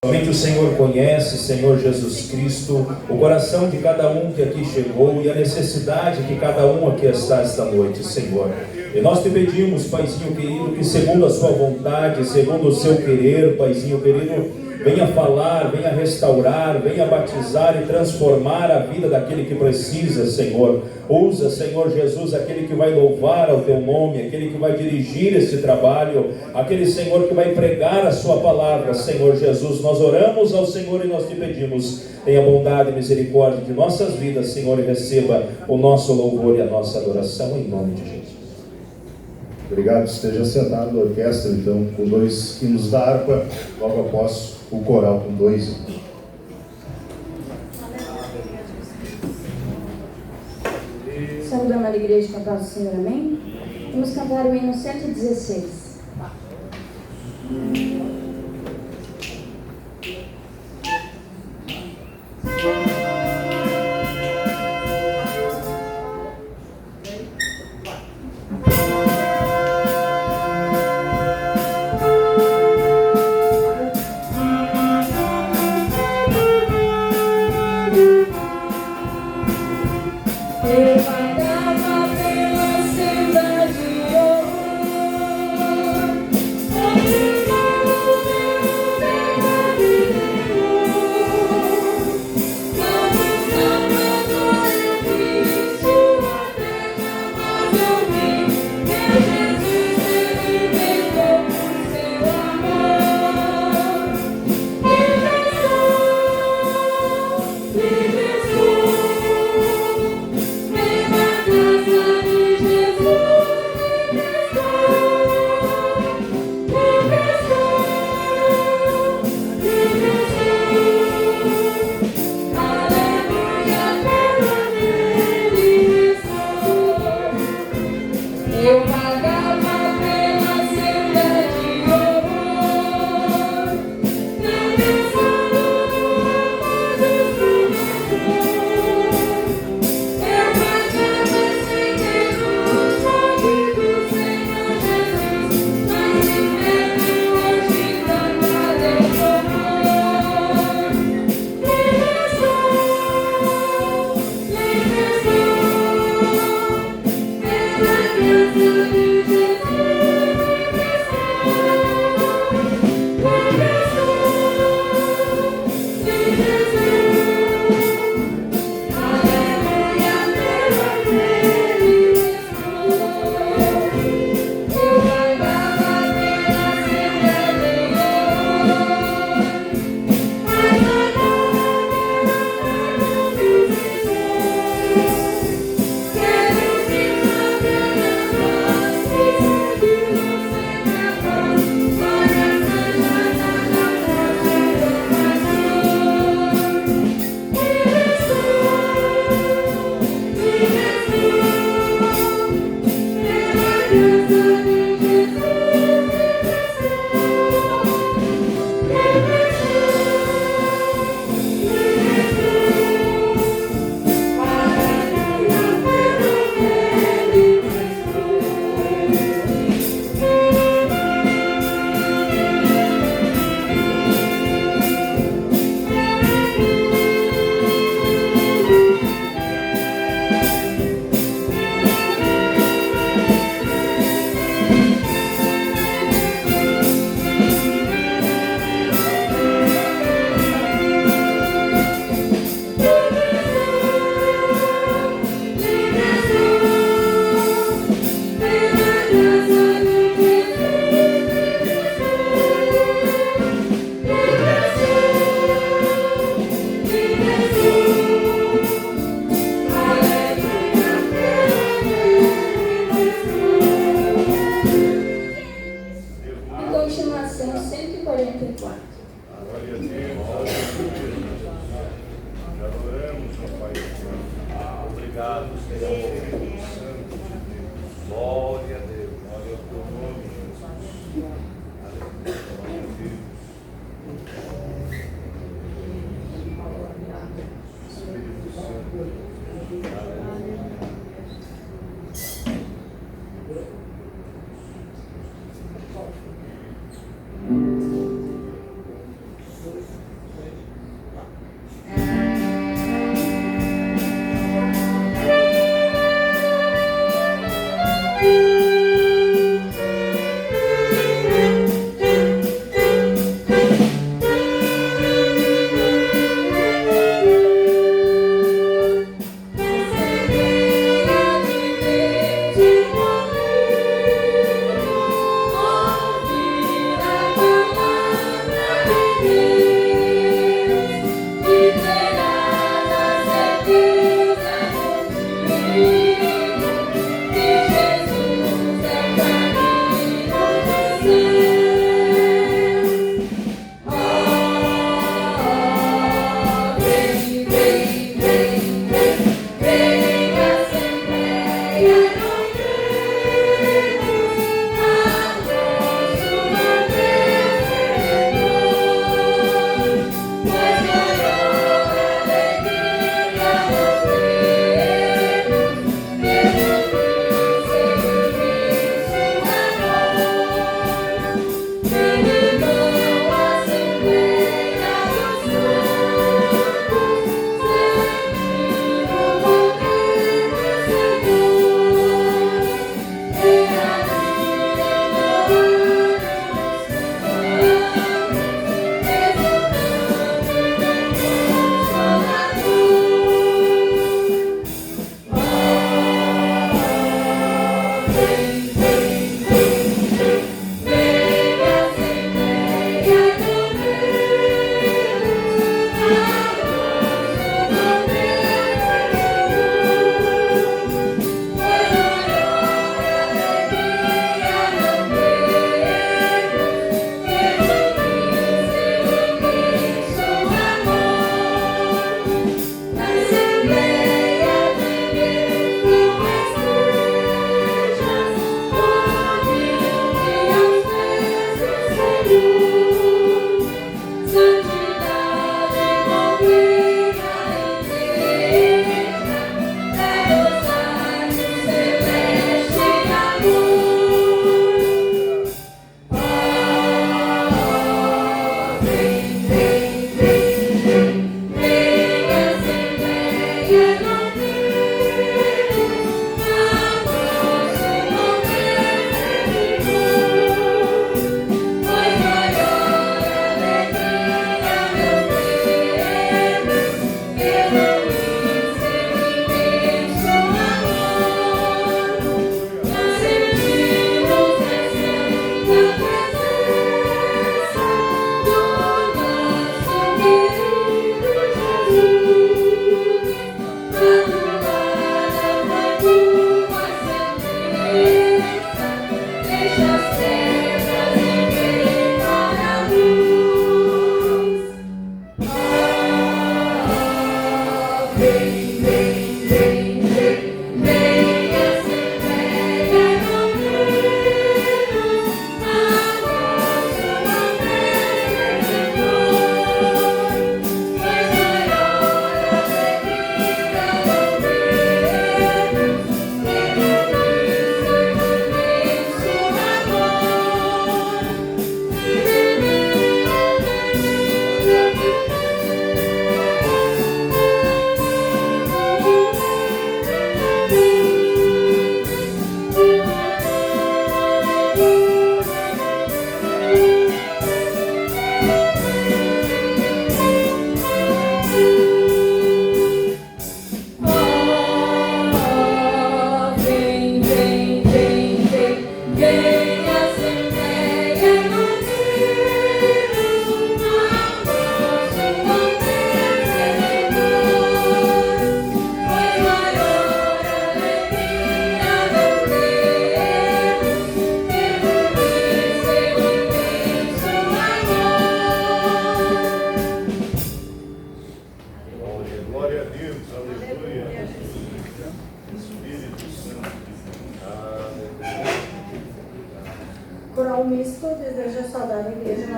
Somente o Senhor conhece, Senhor Jesus Cristo, o coração de cada um que aqui chegou e a necessidade que cada um aqui está esta noite, Senhor. E nós te pedimos, Paizinho querido, que segundo a sua vontade, segundo o seu querer, Paizinho querido, venha falar, venha restaurar, venha batizar e transformar a vida daquele que precisa, Senhor. Usa, Senhor Jesus, aquele que vai louvar ao teu nome, aquele que vai dirigir esse trabalho, aquele, Senhor, que vai pregar a sua palavra, Senhor Jesus. Nós oramos ao Senhor e nós te pedimos, tenha bondade e misericórdia de nossas vidas, Senhor, e receba o nosso louvor e a nossa adoração em nome de Jesus. Obrigado, esteja sentado, a orquestra então com 2 hinos da harpa, logo após o coral com 2 hinos. Saudando a igreja com a paz do Senhor, amém? Vamos cantar o hino 116.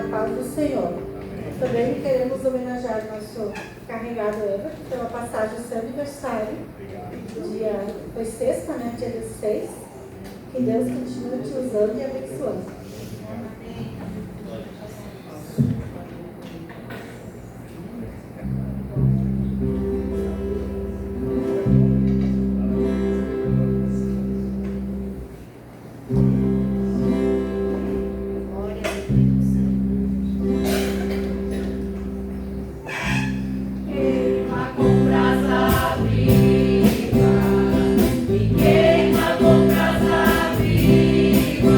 paz do Senhor. Também queremos homenagear nosso carregado Eva pela passagem do seu aniversário. Foi sexta, né? Dia 16. Que Deus continue te usando e abençoando. Queima com brasa viva.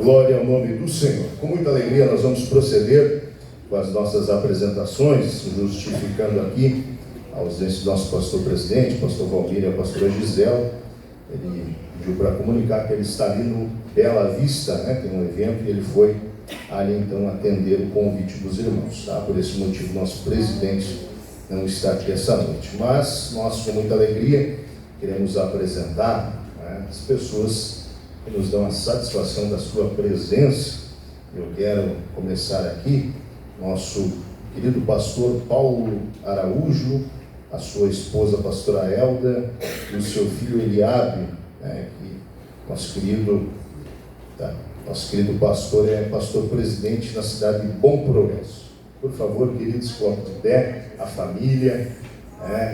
Glória ao nome do Senhor. Com muita alegria nós vamos proceder com as nossas apresentações, justificando aqui a ausência do nosso pastor presidente, pastor Valmir e a pastora Gisela. Ele pediu para comunicar que ele está ali no Bela Vista, né? Tem um evento, e ele foi ali então atender o convite dos irmãos, tá? Por esse motivo nosso presidente não está aqui essa noite, mas nós com muita alegria queremos apresentar, né, as pessoas que nos dão a satisfação da sua presença. Eu quero começar aqui, nosso querido pastor Paulo Araújo, a sua esposa pastora Elda e o seu filho Eliabe, né, que nosso querido pastor é pastor presidente na cidade de Bom Progresso. Por favor, queridos, coloquem de pé a família,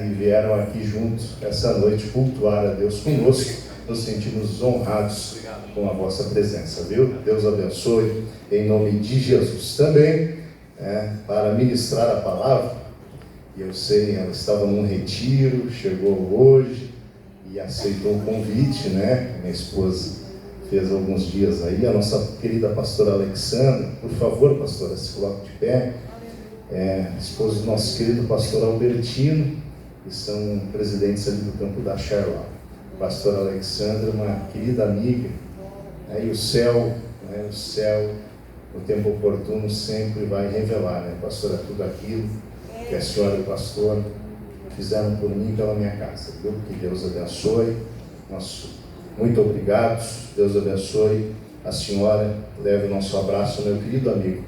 e vieram aqui juntos essa noite cultuar a Deus conosco. Nos sentimos honrados com a vossa presença, viu? Deus abençoe em nome de Jesus. Também, para ministrar a palavra, e eu sei, ela estava num retiro, chegou hoje e aceitou o convite, né? Minha esposa fez alguns dias aí, a nossa querida pastora Alexandra. Por favor, pastora, se coloque de pé. Esposa do nosso querido pastor Albertino, que são presidentes ali do campo da Charlau. Pastora Alexandra, uma querida amiga, e o céu, no tempo oportuno, sempre vai revelar, né, pastora, tudo aquilo que a senhora e o pastor fizeram por mim e pela minha casa, viu? Que Deus abençoe. Muito obrigado, Deus abençoe a senhora. Leve o nosso abraço, meu querido amigo.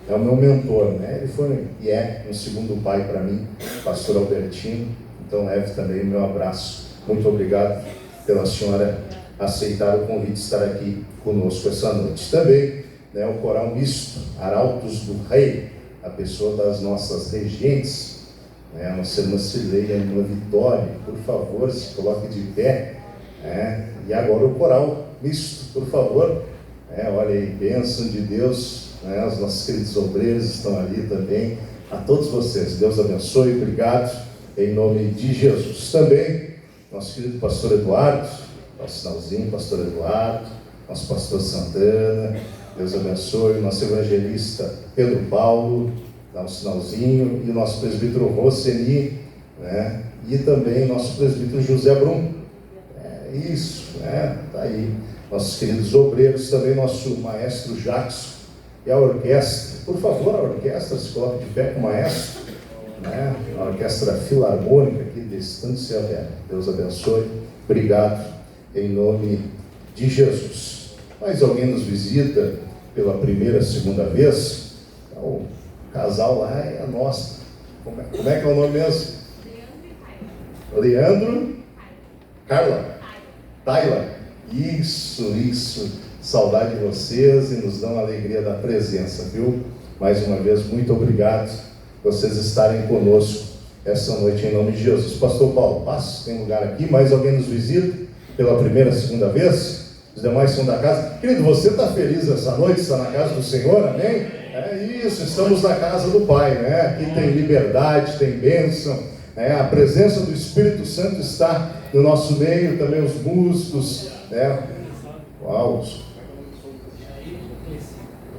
É o meu mentor, né? Ele foi e é um segundo pai para mim, pastor Albertino. Então leve também o meu abraço. Muito obrigado pela senhora aceitar o convite de estar aqui conosco essa noite. Também, né, o coral misto, Arautos do Rei, a pessoa das nossas regentes, né, a nossa irmã Cileia, a irmã Vitória. Por favor, se coloque de pé. E agora o coral misto, por favor. Olha aí, bênção de Deus. Os nossos queridos obreiros estão ali também. A todos vocês, Deus abençoe, obrigado, em nome de Jesus. Também, nosso querido pastor Eduardo, nosso sinalzinho, pastor Eduardo, nosso pastor Santana, Deus abençoe, nosso evangelista Pedro Paulo, dá um sinalzinho, e o nosso presbítero Roseni, né? E também nosso presbítero José Brum. Isso, tá aí. Nossos queridos obreiros, também nosso maestro Jackson. E a orquestra, por favor, a orquestra, se coloque de pé com o maestro, né? A orquestra filarmônica aqui de Estância Velha. Deus abençoe, obrigado, em nome de Jesus. Mais alguém nos visita pela primeira, segunda vez? O casal lá é nosso. Como é que é o nome mesmo? Leandro, Carla, Tayla. Isso. Saudade de vocês e nos dão a alegria da presença, viu? Mais uma vez, muito obrigado por vocês estarem conosco essa noite em nome de Jesus. Pastor Paulo, passe, tem lugar aqui. Mais alguém nos visita pela primeira, segunda vez? Os demais são da casa. Querido, você está feliz essa noite? Está na casa do Senhor? Amém? Isso, estamos na casa do Pai, né? Aqui tem liberdade, tem bênção, a presença do Espírito Santo está no nosso meio, também os músicos, né? Uau!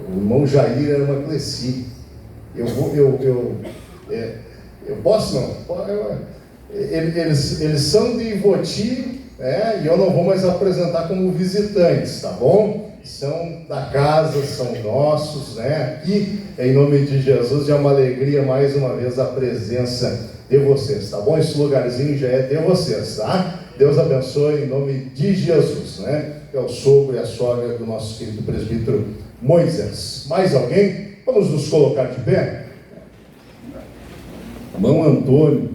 O irmão Jair era uma Cleci. Eu posso não? Eles são de Ivoti, e eu não vou mais apresentar como visitantes, tá bom? São da casa, são nossos, Aqui, em nome de Jesus, é uma alegria mais uma vez a presença de vocês, tá bom? Esse lugarzinho já é de vocês, tá? Deus abençoe em nome de Jesus, É o sogro e a sogra do nosso querido presbítero Moisés. Mais alguém? Vamos nos colocar de pé. Irmão Antônio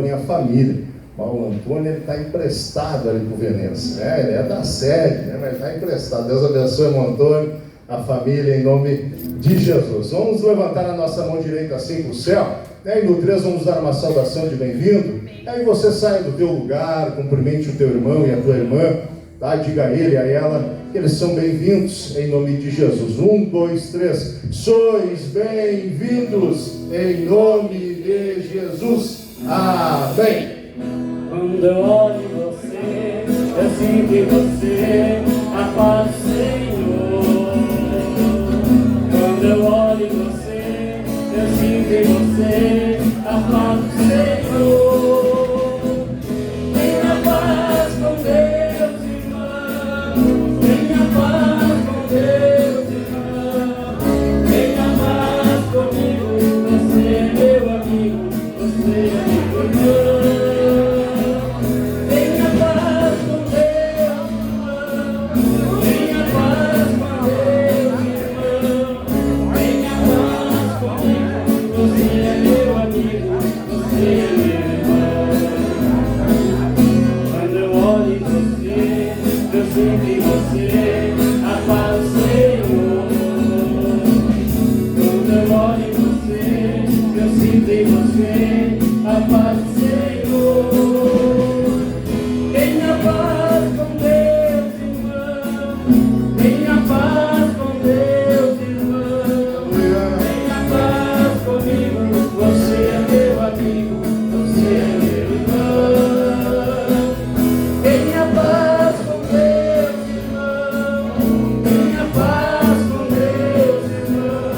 e a família. Irmão Antônio, ele está emprestado ali para o Veneza, Ele é da sede, mas ele está emprestado. Deus abençoe, irmão Antônio, a família, em nome de Jesus. Vamos levantar a nossa mão direita assim para o céu, E no 3 vamos dar uma saudação de bem-vindo. Aí você sai do teu lugar, cumprimente o teu irmão e a tua irmã, tá? Diga a ele e a ela que eles são bem-vindos em nome de Jesus. 1, 2, 3. Sois bem-vindos em nome de Jesus. Amém. Quando eu olho você, eu sinto em você a paz do Senhor. sinto em você a paz do Senhor. Quando eu olho em você, eu sinto em você a paz do Senhor. Tenha paz com Deus, irmão. Tenha paz com Deus, irmão. Tenha paz comigo. Você é meu amigo, você é meu irmão. Tenha paz com Deus, irmão. Tenha paz com Deus, irmão.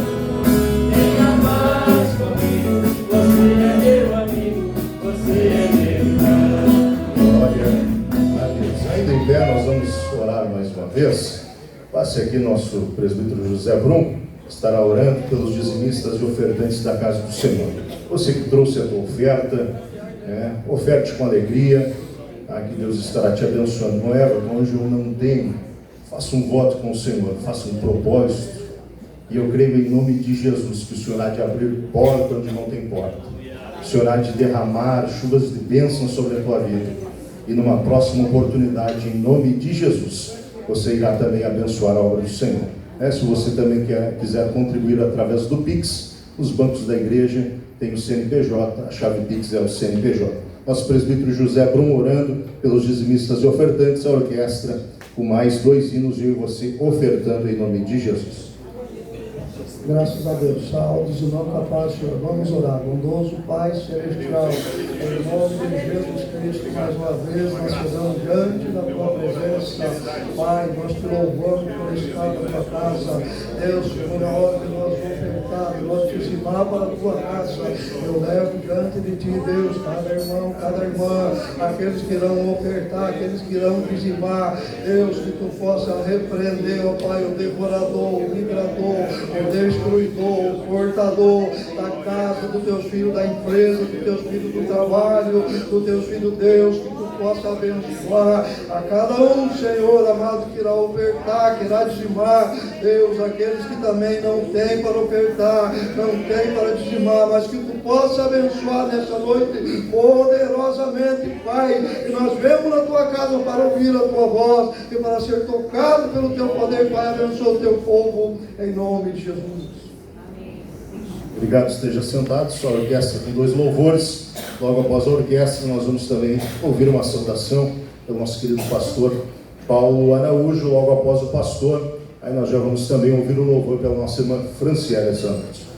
Tenha paz comigo. Você é meu amigo, você é meu irmão. Glória a Deus. Ainda em pé, nós vamos orar mais uma vez. Passe aqui nosso presbítero José Brum, estará orando pelos dizimistas e ofertantes da casa do Senhor. Você que trouxe a tua oferta, oferte com alegria, que Deus estará te abençoando. Não é, hoje eu não tenho, faça um voto com o Senhor, faça um propósito, e eu creio em nome de Jesus que o Senhor há de abrir porta onde não tem porta, o Senhor há de derramar chuvas de bênção sobre a tua vida, e numa próxima oportunidade, em nome de Jesus, você irá também abençoar a obra do Senhor. Se você também quiser contribuir através do Pix, os bancos da igreja têm o CNPJ, a chave Pix é o CNPJ. Nosso presbítero José Brum orando pelos dizimistas e ofertantes, a orquestra, com mais 2 hinos, eu e você ofertando em nome de Jesus. Graças a Deus, salve o nome da paz, Senhor. Vamos orar. Bondoso Pai Celestial, em nome de Jesus Cristo, mais uma vez nós chegamos diante da tua presença. Pai, nós te louvamos por estar na tua casa. Deus, por a hora que nós vamos ofertar, nós te dizimar para a tua casa. Eu levo diante de ti, Deus, cada irmão, cada irmã, aqueles que irão ofertar, aqueles que irão dizimar. Deus, que tu possa repreender, ó Pai, o devorador, o migrador, o destruidor, o cortador da casa dos teus filhos, da empresa, dos teus filhos do trabalho, dos teus filhos, Deus, que tu possa abençoar a cada um, Senhor amado, que irá ofertar, que irá dizimar, Deus, aqueles que também não têm para ofertar, não têm para dizimar, mas que tu possa abençoar nessa noite poderosamente, Pai, que nós vemos na tua casa para ouvir a tua voz e para ser tocado pelo teu poder, Pai, abençoa o teu povo, em nome de Jesus. Obrigado, esteja sentado. Só a orquestra com 2 louvores. Logo após a orquestra, nós vamos também ouvir uma saudação pelo nosso querido pastor Paulo Araújo. Logo após o pastor, aí nós já vamos também ouvir o louvor pela nossa irmã Franciele Santos.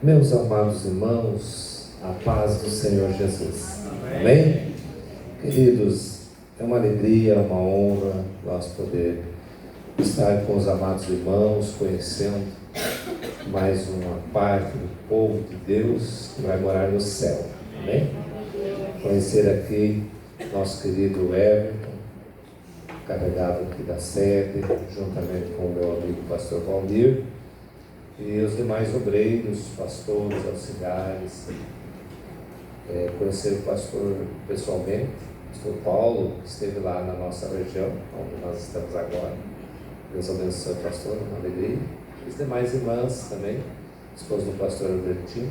Meus amados irmãos, a paz do Senhor Jesus. Amém? Queridos, é uma alegria, uma honra nós poder estar com os amados irmãos, conhecendo mais uma parte do povo de Deus que vai morar no céu. Amém? Conhecer aqui nosso querido Everton, carregado aqui da sede, juntamente com o meu amigo pastor Valdir, e os demais obreiros, pastores, auxiliares. Conhecer o pastor pessoalmente, o pastor Paulo, que esteve lá na nossa região, onde nós estamos agora. Deus abençoe o pastor, uma alegria. E as demais irmãs também, esposa do pastor Albertinho,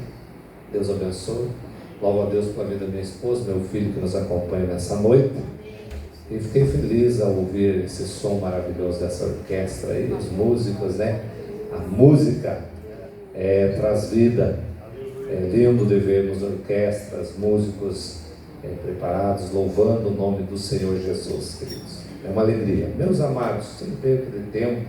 Deus abençoe. Louvo a Deus pela vida da minha esposa, meu filho que nos acompanha nessa noite. E fiquei feliz ao ouvir esse som maravilhoso dessa orquestra aí, os músicos, né? A música traz vida. É lindo de vermos orquestras, músicos preparados, louvando o nome do Senhor Jesus, queridos. É uma alegria. Meus amados, sem perda de tempo,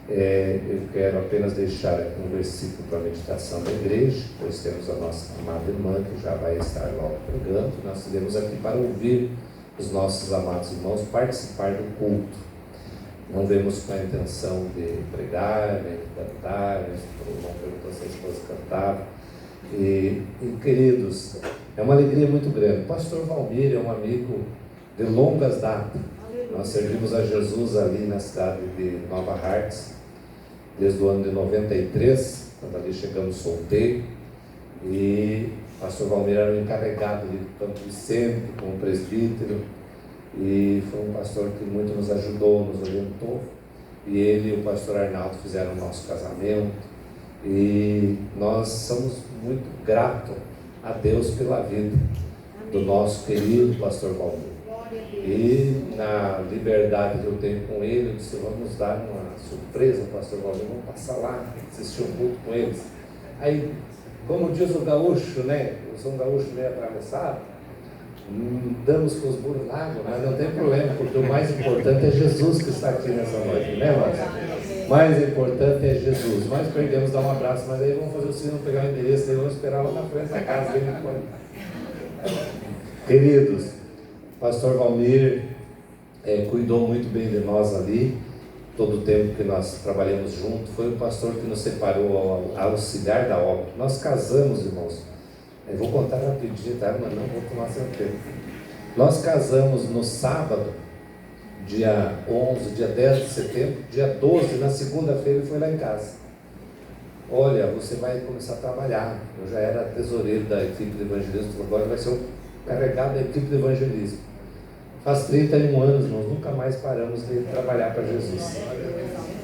eu quero apenas deixar aqui um versículo para a meditação da igreja, pois temos a nossa amada irmã que já vai estar logo pregando. Nós estivemos aqui para ouvir os nossos amados irmãos participar do culto. Não vemos com a intenção de pregar, nem de cantar, o irmão perguntou se a esposa cantava. E queridos, é uma alegria muito grande. O pastor Valmir é um amigo de longas datas. Nós servimos a Jesus ali na cidade de Nova Hartz, desde o ano de 93, quando ali chegamos solteiro. E o pastor Valmir era o encarregado de Campo Vicente, como presbítero. E foi um pastor que muito nos ajudou, nos orientou. E ele e o pastor Arnaldo fizeram o nosso casamento. E nós somos muito gratos a Deus pela vida. do nosso querido pastor Valmir. E na liberdade que eu tenho com ele, eu disse, vamos dar uma surpresa ao pastor Valmir, vamos passar lá, assistir um culto com eles. Aí, como diz o gaúcho, né? Eu sou um gaúcho meio atravessado, damos com os burros na água, mas não tem problema, porque o mais importante é Jesus que está aqui nessa noite, né, irmãos? O mais importante é Jesus. Nós perdemos dar um abraço, mas aí vamos fazer o seguinte, vamos pegar o endereço, aí vamos esperar lá na frente da casa dele. Queridos, o pastor Valmir cuidou muito bem de nós ali, todo o tempo que nós trabalhamos juntos. Foi o pastor que nos separou ao auxiliar da obra. Nós casamos, irmãos. Eu vou contar rapidinho, tá? Mas não vou tomar seu tempo. Nós casamos no sábado, dia 11, dia 10 de setembro, dia 12, na segunda-feira ele foi lá em casa. Olha, você vai começar a trabalhar. Eu já era tesoureiro da equipe de evangelismo, agora vai ser o carregado da equipe de evangelismo. Faz 31 anos, nós nunca mais paramos de trabalhar para Jesus.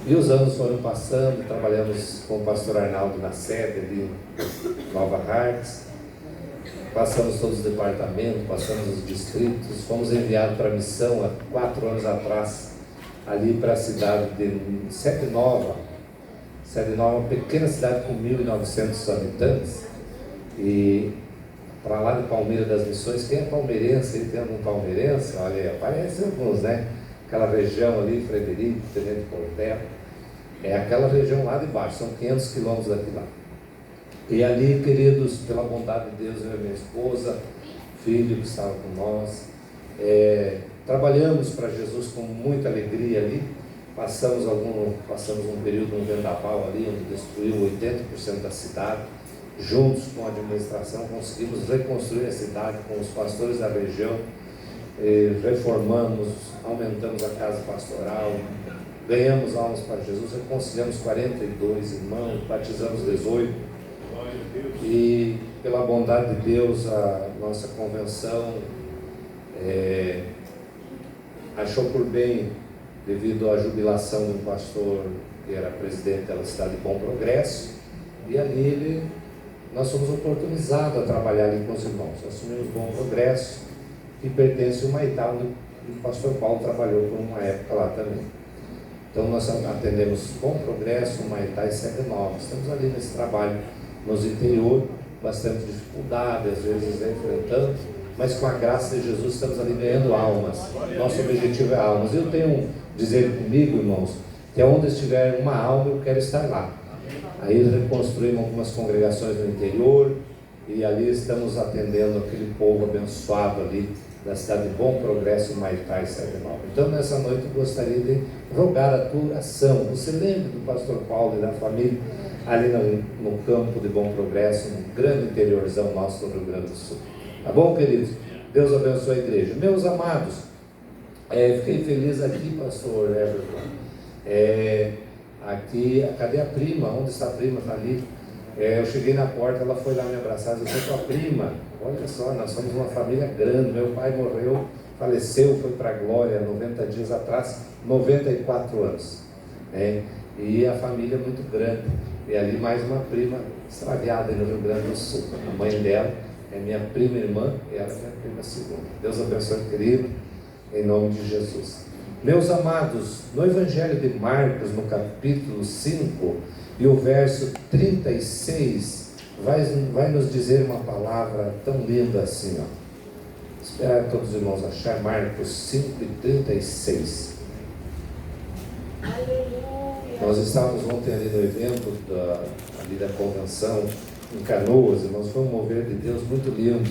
E os anos foram passando, trabalhamos com o pastor Arnaldo na sede ali em Nova Hartz. Passamos todos os departamentos, passamos os distritos, fomos enviados para a missão há 4 anos atrás, ali para a cidade de Sede Nova, uma pequena cidade com 1.900 habitantes, e para lá de Palmeira das Missões. Quem é palmeirense, aí tem algum palmeirense? Olha aí, aparece alguns, né? Aquela região ali, Frederico, Tenente Portela, é aquela região lá de baixo, são 500 quilômetros daqui lá. E ali, queridos, pela bondade de Deus, eu e minha esposa, filho que estava com nós, trabalhamos para Jesus com muita alegria ali. Passamos um período no vendaval ali, onde destruiu 80% da cidade. Juntos com a administração, conseguimos reconstruir a cidade com os pastores da região, reformamos, aumentamos a casa pastoral, ganhamos almas para Jesus, reconciliamos 42 irmãos, batizamos 18. E pela bondade de Deus, a nossa convenção achou por bem, devido à jubilação de um pastor que era presidente da cidade de Bom Progresso, e ali nós fomos oportunizados a trabalhar ali com os irmãos. Assumimos Bom Progresso, que pertence ao Humaitá, onde o pastor Paulo trabalhou por uma época lá também. Então nós atendemos Bom Progresso, Humaitá e Sede Nova. Estamos ali nesse trabalho nos interior, bastante dificuldade, às vezes enfrentando, mas com a graça de Jesus estamos ali ganhando almas. Nosso objetivo é almas. Eu tenho dizer comigo, irmãos, que onde estiver uma alma, eu quero estar lá. Aí reconstruímos algumas congregações no interior e ali estamos atendendo aquele povo abençoado ali da cidade de Bom Progresso, Humaitá e Sede Nova. Então nessa noite eu gostaria de rogar a tua oração. Você lembra do pastor Paulo e da família ali no campo de Bom Progresso, no grande interiorzão nosso do Rio Grande do Sul. Tá bom, queridos? Deus abençoe a igreja. Meus amados, fiquei feliz aqui, pastor Everton. Aqui, cadê a prima? Onde está a prima? Está ali. Eu cheguei na porta, ela foi lá me abraçar, eu sou tua prima. Olha só, nós somos uma família grande. Meu pai morreu, faleceu, foi para a glória 90 dias atrás, 94 anos. E a família é muito grande. E ali mais uma prima extraviada no Rio Grande do Sul. A mãe dela é minha prima irmã e ela é minha prima segunda. Deus abençoe, querido, em nome de Jesus. Meus amados, no Evangelho de Marcos, no capítulo 5, e o verso 36, vai nos dizer uma palavra tão linda assim, ó. Esperar todos os irmãos achar Marcos 5 e 36. Nós estávamos ontem ali no evento ali da convenção em Canoas, irmãos, foi um mover de Deus muito lindo,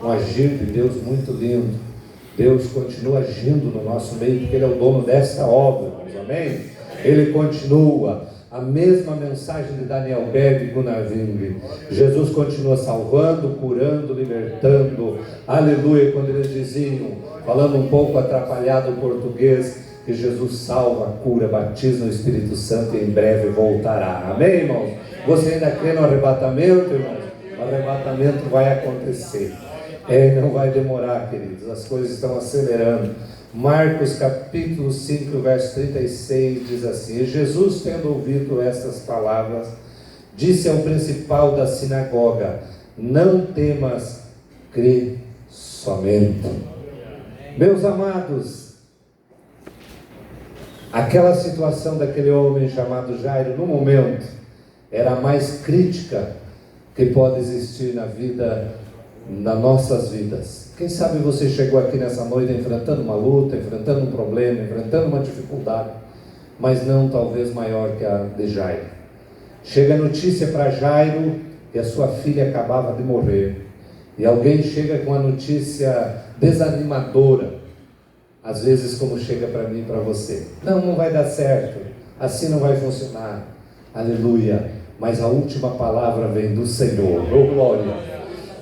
um agir de Deus muito lindo. Deus continua agindo no nosso meio, porque Ele é o dono dessa obra, irmãos, amém? Ele continua, a mesma mensagem de Daniel Berg e Gunnar Wing. Jesus continua salvando, curando, libertando, aleluia. Quando eles diziam, falando um pouco atrapalhado o português, que Jesus salva, cura, batiza no Espírito Santo e em breve voltará, amém, irmãos? Você ainda crê no arrebatamento, irmãos? O arrebatamento vai acontecer. Não vai demorar, queridos, as coisas estão acelerando. Marcos capítulo 5, verso 36 diz assim: E Jesus, tendo ouvido estas palavras, disse ao principal da sinagoga: Não temas, crê somente. Meus amados, aquela situação daquele homem chamado Jairo, no momento, era a mais crítica que pode existir na vida, nas nossas vidas. Quem sabe você chegou aqui nessa noite enfrentando uma luta, enfrentando um problema, enfrentando uma dificuldade, mas não talvez maior que a de Jairo. Chega a notícia para Jairo que a sua filha acabava de morrer, e alguém chega com a notícia desanimadora, às vezes como chega para mim e para você: não vai dar certo, assim não vai funcionar. Aleluia. Mas a última palavra vem do Senhor. Oh glória,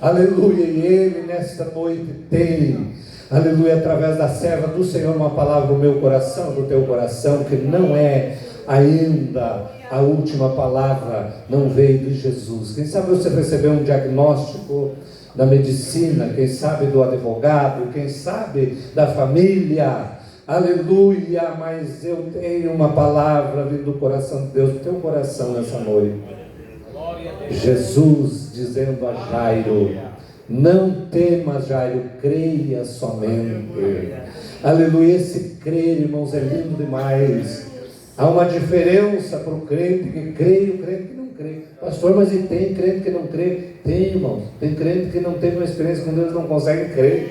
aleluia. E Ele nesta noite tem, aleluia, através da serva do Senhor, uma palavra no meu coração, no teu coração, que não é ainda a última palavra, não veio de Jesus. Quem sabe você recebeu um diagnóstico da medicina, quem sabe do advogado, quem sabe da família, aleluia, mas eu tenho uma palavra vindo do coração de Deus, do teu coração nessa noite. Jesus dizendo a Jairo: não temas, Jairo, creia somente. Aleluia. Esse crer, irmãos, é lindo demais. Há uma diferença para o crente que crê e o crente que não crê. Pastor, mas e tem crente que não crê? Tem, irmãos. Tem crente que não teve uma experiência com Deus, não consegue crer.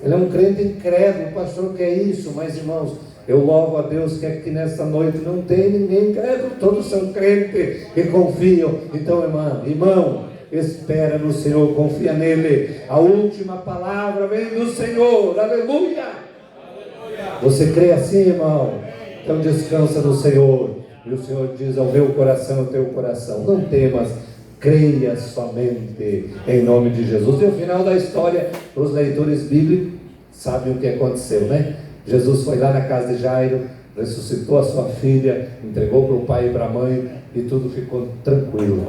Ele é um crente incrédulo. Pastor, que é isso? Mas, irmãos, eu louvo a Deus que aqui nesta noite não tem ninguém incrédulo. Todos são crentes e confiam. Então, irmão, espera no Senhor, confia nele. A última palavra vem do Senhor. Aleluia. Você crê assim, irmão? Então descansa no Senhor. E o Senhor diz ao meu coração, ao teu coração: não temas, creia somente, em nome de Jesus. E o final da história, para os leitores bíblicos, sabem o que aconteceu, né? Jesus foi lá na casa de Jairo, ressuscitou a sua filha, entregou para o pai e para a mãe, e tudo ficou tranquilo.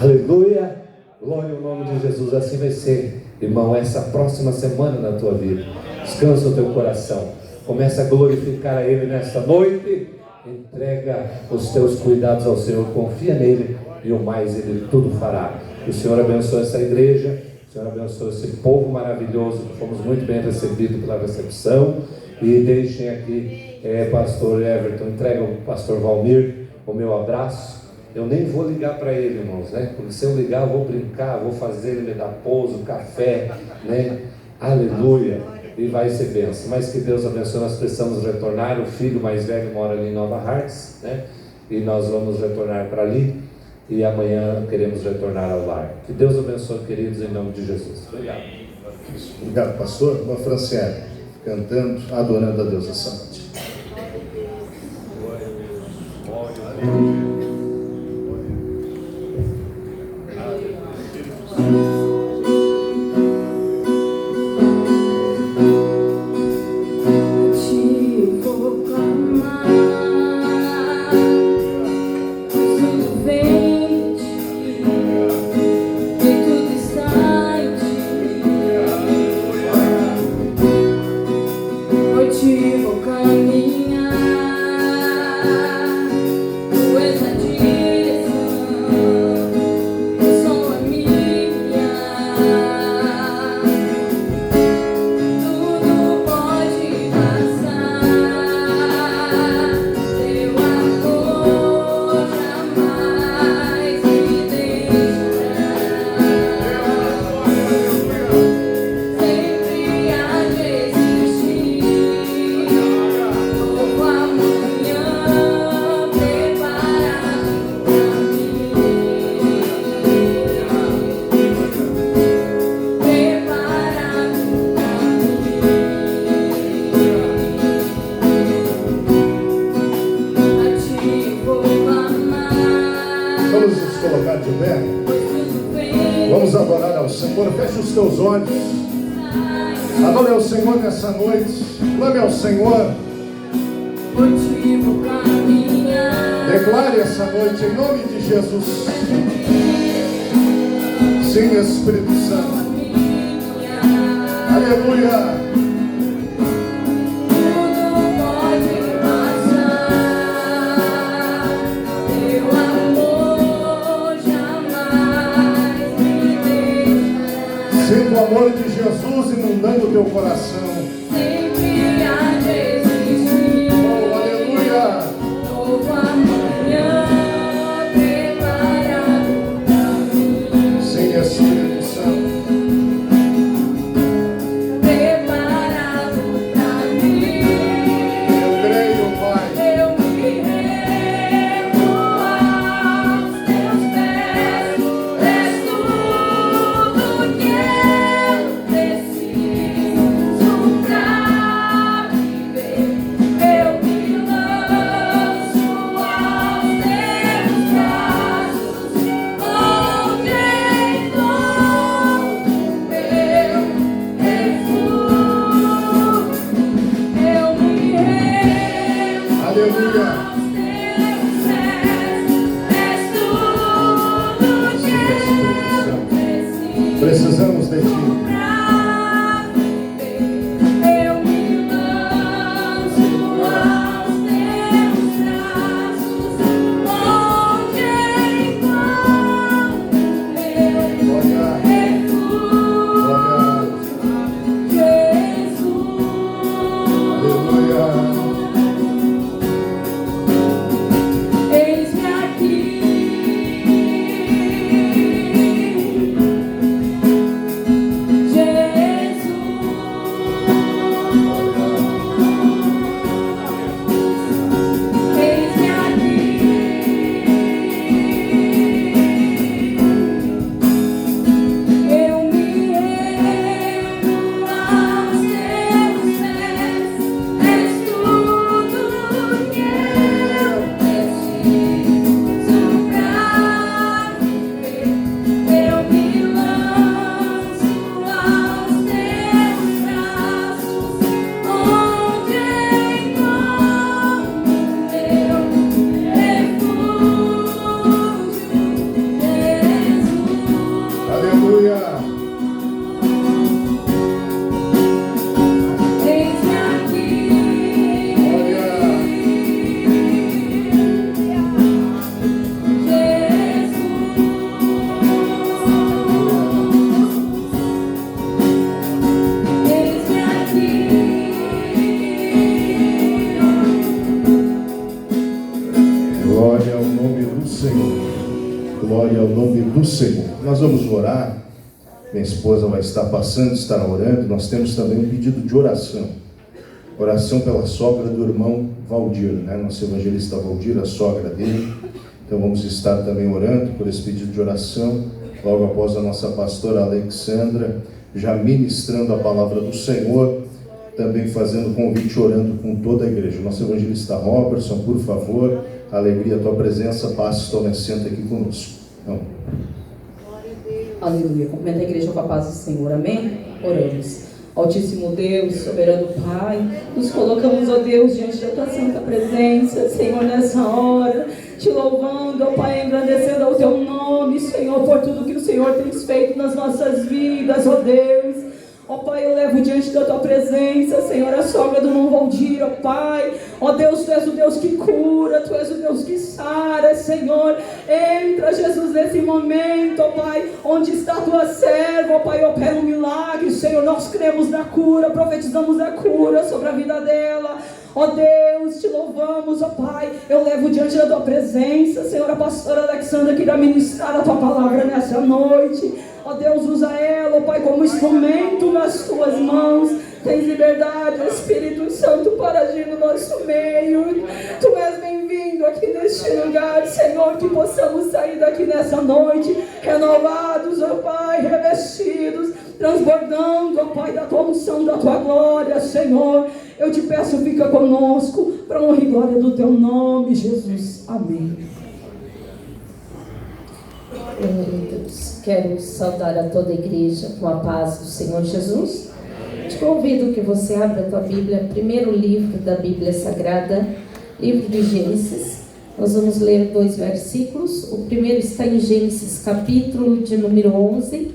Aleluia, glória ao nome de Jesus. Assim vai ser, irmão, essa próxima semana na tua vida. Descansa o teu coração, começa a glorificar a Ele nesta noite, entrega os teus cuidados ao Senhor, confia nele, e o mais Ele tudo fará. Que o Senhor abençoe essa igreja, o Senhor abençoe esse povo maravilhoso, que fomos muito bem recebidos pela recepção. E deixem aqui, pastor Everton, entrega ao pastor Valmir o meu abraço. Eu nem vou ligar para ele, irmãos, né? Porque se eu ligar, eu vou brincar, vou fazer ele me dar pouso, café, né? Aleluia. E vai ser bênção. Mas que Deus abençoe. Nós precisamos retornar. O filho mais velho mora ali em Nova Hartz, né? E nós vamos retornar para ali. E amanhã queremos retornar ao lar. Que Deus abençoe, queridos, em nome de Jesus. Obrigado. Obrigado, pastor. Uma Franciele cantando, adorando a Deus essa noite. Feche os teus olhos, adore ao Senhor nessa noite, clame ao Senhor, declare essa noite em nome de Jesus. Sim, Espírito Santo, aleluia. Sinta o amor de Jesus inundando o teu coração. Sempre há de existir. Oh, aleluia! Novo amanhã preparado pra mim. Sem Espírito Santo. Preparado pra mim. Eu creio, Pai. Eu me rendo aos teus pés. És tudo que eu preciso pra viver. Eu me lanço aos teus braços, onde encontro meu refúgio. Eu me rendo Aleluia! aos teus pés. És tudo que eu preciso Precisamos de Ti. pra viver. Eu me lanço aos teus braços, onde encontro meu Glória, refúgio. Jesus. aleluia. Eis-me aqui, Jesus. Eis-me aqui, eu me rendo aos teus pés. És tudo que eu preciso pra viver. Eu me lanço aos teus braços, onde encontro meu refúgio. Jesus. Aleluia. Eis-me aqui, Jesus. Eis-me aqui. Glória ao nome do Senhor. Glória ao nome do Senhor. Nós vamos orar. Minha esposa vai estar passando, estará orando. Nós temos também um pedido de oração. Oração pela sogra do irmão Valdir, né? Nosso evangelista Valdir, a sogra dele. Então vamos estar também orando por esse pedido de oração. Logo após a nossa pastora Alexandra, já ministrando a palavra do Senhor, também fazendo convite, orando com toda a igreja. Nosso evangelista Robertson, por favor, alegria a tua presença, passe, tome assento aqui conosco. Então, Aleluia. Cumprimento a igreja com a paz do Senhor. Amém? Oramos. Altíssimo Deus, soberano Pai, nos colocamos, ó Deus, diante da tua santa presença, Senhor, nessa hora, te louvando, ó Pai, engrandecendo ao teu nome, Senhor, por tudo que o Senhor tem feito nas nossas vidas, ó Deus. Ó Pai, eu levo diante da tua presença, Senhor, a sogra do irmão Valdir, ó Pai. Ó Deus, tu és o Deus que cura, tu és o Deus que sara, Senhor. Entra, Jesus, nesse momento, ó Pai, onde está a tua serva, ó Pai, opera um milagre, Senhor. Nós cremos na cura, profetizamos a cura sobre a vida dela. Ó Deus, te louvamos, ó Pai. Eu levo diante da tua presença, Senhor, a pastora Alexandra, que irá ministrar a tua palavra nessa noite. Ó Deus, usa ela, ó Pai, como instrumento nas tuas mãos. Tens liberdade, Espírito Santo, para agir no nosso meio. Tu és bem-vindo aqui neste lugar, Senhor, que possamos sair daqui nessa noite renovados, ó Pai, revestidos, transbordando, ó Pai, da tua unção, da tua glória, Senhor. Eu te peço, fica conosco, para a honra e glória do teu nome, Jesus. Amém. Deus, quero saudar a toda a igreja com a paz do Senhor Jesus. Te convido que você abra a tua Bíblia, primeiro livro da Bíblia Sagrada, livro de Gênesis. Nós vamos ler 2 versículos. O primeiro está em Gênesis, capítulo de número 11,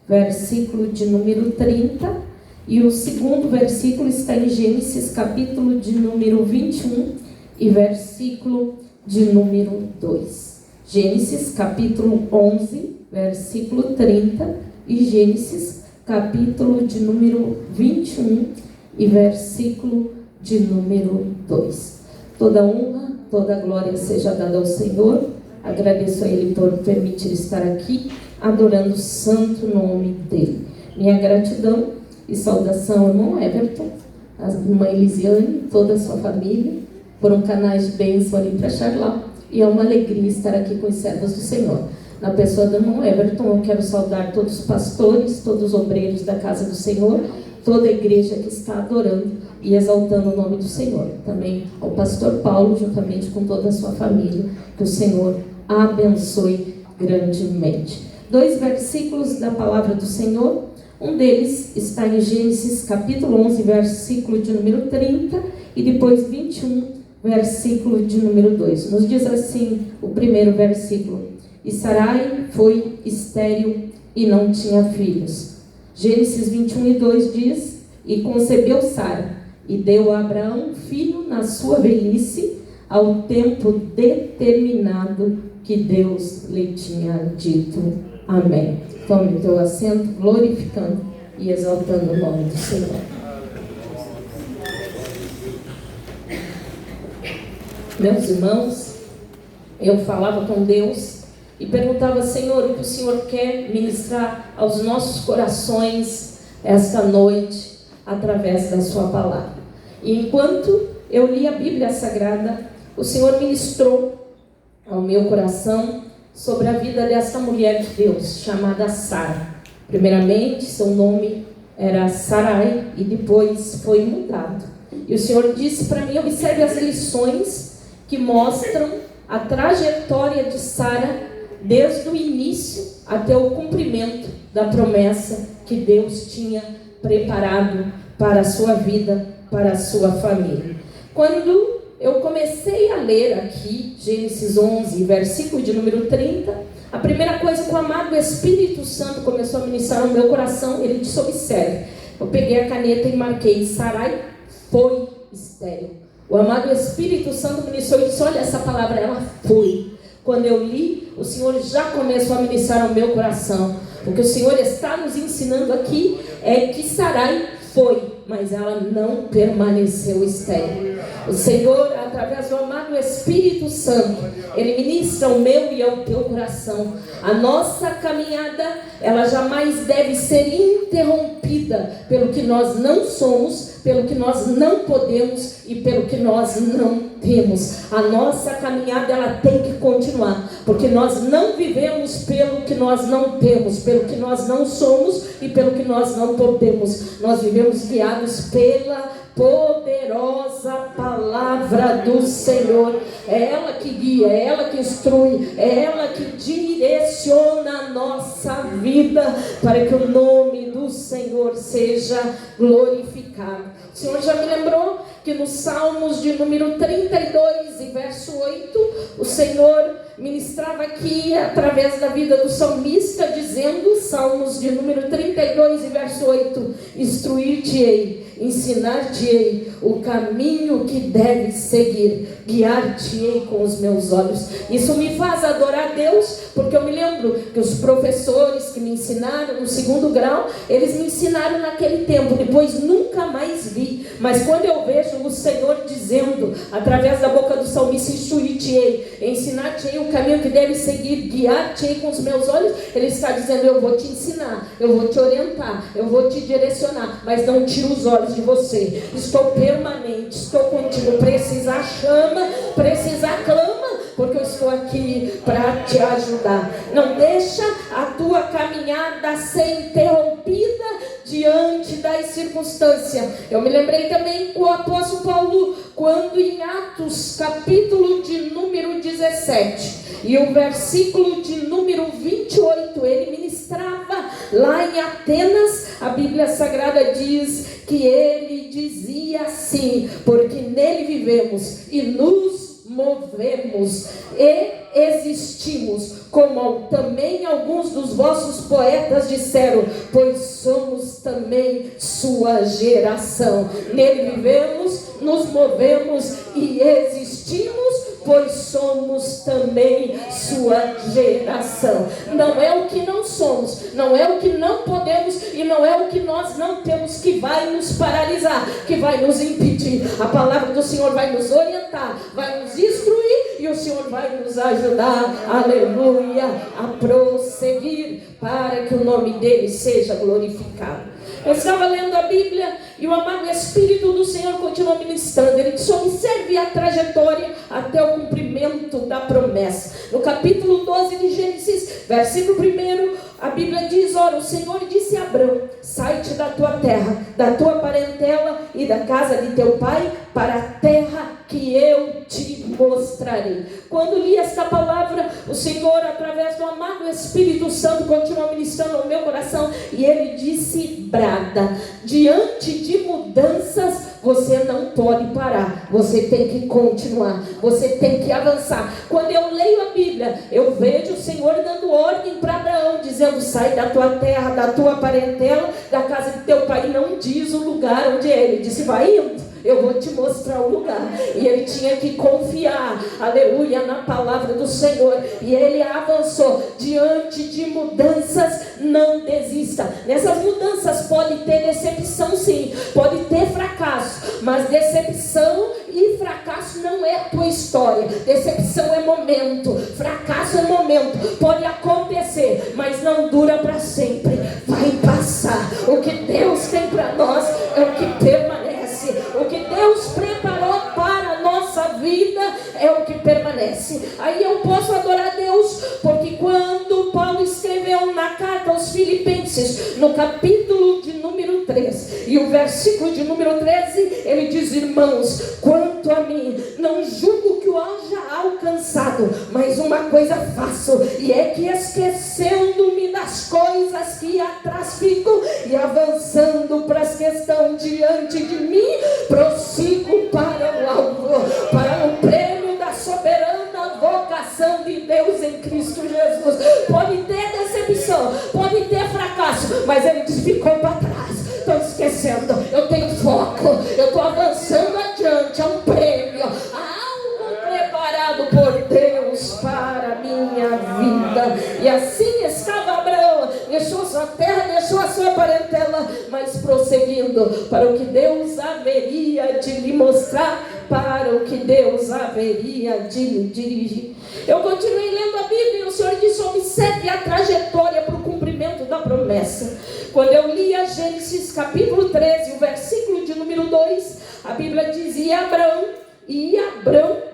versículo de número 30. E o segundo versículo está em Gênesis, capítulo de número 21 e versículo de número 2. Gênesis capítulo 11, versículo 30 e Gênesis capítulo de número 21 e versículo de número 2. Toda honra, toda glória seja dada ao Senhor. Agradeço a Ele por permitir estar aqui, adorando o santo nome dEle. Minha gratidão e saudação ao irmão Everton, a irmã Elisiane, toda a sua família, foram canais de bênção ali para Charlau. E é uma alegria estar aqui com os servos do Senhor. Na pessoa do irmão Everton, eu quero saudar todos os pastores, todos os obreiros da casa do Senhor, toda a igreja que está adorando e exaltando o nome do Senhor. Também ao pastor Paulo, juntamente com toda a sua família, que o Senhor abençoe grandemente. 2 versículos da palavra do Senhor. Um deles está em Gênesis capítulo 11, versículo de número 30, e depois 21, versículo de número 2. Nos diz assim o primeiro versículo: E Sarai foi estéril e não tinha filhos. Gênesis 21 e 2 diz: E concebeu Sara, e deu a Abraão um filho na sua velhice, ao tempo determinado que Deus lhe tinha dito. Amém. Tome teu assento, glorificando e exaltando o nome do Senhor. Meus irmãos, eu falava com Deus e perguntava: Senhor, o que o Senhor quer ministrar aos nossos corações esta noite, através da sua palavra? E enquanto eu li a Bíblia Sagrada, o Senhor ministrou ao meu coração sobre a vida desta mulher de Deus, chamada Sara. Primeiramente, seu nome era Sarai e depois foi mudado. E o Senhor disse para mim: observe as lições que mostram a trajetória de Sara desde o início até o cumprimento da promessa que Deus tinha preparado para a sua vida, para a sua família. Quando eu comecei a ler aqui Gênesis 11, versículo de número 30, a primeira coisa que o amado Espírito Santo começou a ministrar no meu coração, ele disse: observe. Eu peguei a caneta e marquei: Sarai foi estéril. O amado Espírito Santo ministrou e disse: olha essa palavra, ela foi. Quando eu li, o Senhor já começou a ministrar ao meu coração. O que o Senhor está nos ensinando aqui é que Sarai foi, mas ela não permaneceu estéril. O Senhor, através do amado Espírito Santo, Ele ministra o meu e ao teu coração. A nossa caminhada, ela jamais deve ser interrompida pelo que nós não somos, pelo que nós não podemos e pelo que nós não temos. A nossa caminhada, ela tem que continuar, porque nós não vivemos pelo que nós não temos, pelo que nós não somos e pelo que nós não podemos. Nós vivemos guiados pela poderosa palavra do Senhor. É ela que guia, é ela que instrui, é ela que direciona a nossa vida para que o nome do Senhor seja glorificado. O Senhor já me lembrou que nos Salmos de número 32 e verso 8, o Senhor ministrava aqui através da vida do salmista, dizendo, Salmos de número 32 e verso 8: instruir-te-ei, ensinar-te-ei o caminho que deves seguir, guiar-te-ei com os meus olhos. Isso me faz adorar Deus, porque eu me lembro que os professores que me ensinaram no 2º grau, eles me ensinaram naquele tempo, depois nunca mais vi. Mas quando eu vejo o Senhor dizendo, através da boca do salmista, instruir-te-ei, ensinar-te-ei o caminho que deve seguir, guiar-te-ei com os meus olhos, Ele está dizendo: eu vou te ensinar, eu vou te orientar, eu vou te direcionar, mas não tiro os olhos de você. Estou permanente, estou contigo. Precisar, chama, precisar, clama, porque eu estou aqui para te ajudar. Não deixa a tua caminhada ser interrompida diante das circunstâncias. Eu me lembrei também com o apóstolo Paulo, quando em Atos, capítulo de número 17, e o versículo de número 28, ele ministrava lá em Atenas. A Bíblia Sagrada diz que ele dizia assim: porque nele vivemos e nos movemos e existimos, como também alguns dos vossos poetas disseram, pois somos também sua geração. Nele vivemos, nos movemos e existimos, pois somos também sua geração. Não é o que não somos, não é o que não podemos e não é o que nós não temos que vai nos paralisar, que vai nos impedir. A palavra do Senhor vai nos orientar, vai nos instruir e o Senhor vai nos ajudar, aleluia, a prosseguir para que o nome dele seja glorificado. Eu estava lendo a Bíblia e o amado Espírito do Senhor continua ministrando. Ele disse: observe a trajetória até o cumprimento da promessa. No capítulo 12 de Gênesis, versículo 1, a Bíblia diz: ora, o Senhor disse a Abrão: sai-te da tua terra, da tua parentela e da casa de teu pai, para a terra que eu te mostrarei. Quando li esta palavra, o Senhor, através do amado Espírito Santo, continua ministrando ao meu coração, e ele disse: brada, diante de mudanças, você não pode parar, você tem que continuar, você tem que avançar. Quando eu leio a Bíblia, eu vejo o Senhor dando ordem para Abraão, dizendo: sai da tua terra, da tua parentela, da casa de teu pai. E não diz o lugar onde é. Ele disse: vai indo, eu vou te mostrar o lugar. E ele tinha que confiar, aleluia, na palavra do Senhor. E ele avançou. Diante de mudanças, não desista. Nessas mudanças pode ter decepção, sim, pode ter fracasso, mas decepção e fracasso não é a tua história. Decepção é momento, fracasso é momento, pode acontecer, mas não dura para sempre, vai passar. O que Deus tem para nós é o que permanece. O que Deus preparou para a nossa vida é o que permanece. Aí eu posso adorar a Deus, porque quando Paulo escreveu na carta aos Filipenses, no capítulo de número 3 e o versículo de número 13, ele diz: irmãos, quanto a mim, não julgo que o haja alcançado, mas uma coisa faço, e é que esquecendo-me das coisas que atrás ficam e avançando para as que estão diante de mim, prossigo para o alvo, para o prêmio da soberana vocação de Deus em Cristo Jesus. Pode ter decepção, pode ter fracasso, mas ele diz: ficou para trás, estou esquecendo, eu tenho foco, eu estou avançando adiante, é um prêmio, algo preparado por Deus para a minha vida. E assim estava Abraão, deixou sua terra, deixou a sua parentela, mas prosseguindo para o que Deus haveria de lhe mostrar, para o que Deus haveria de lhe dirigir. Eu continuei lendo a Bíblia e o Senhor disse: observe a trajetória para o cumprimento da promessa. Quando eu li a Gênesis capítulo 13, o versículo de número 2, a Bíblia dizia: Abrão,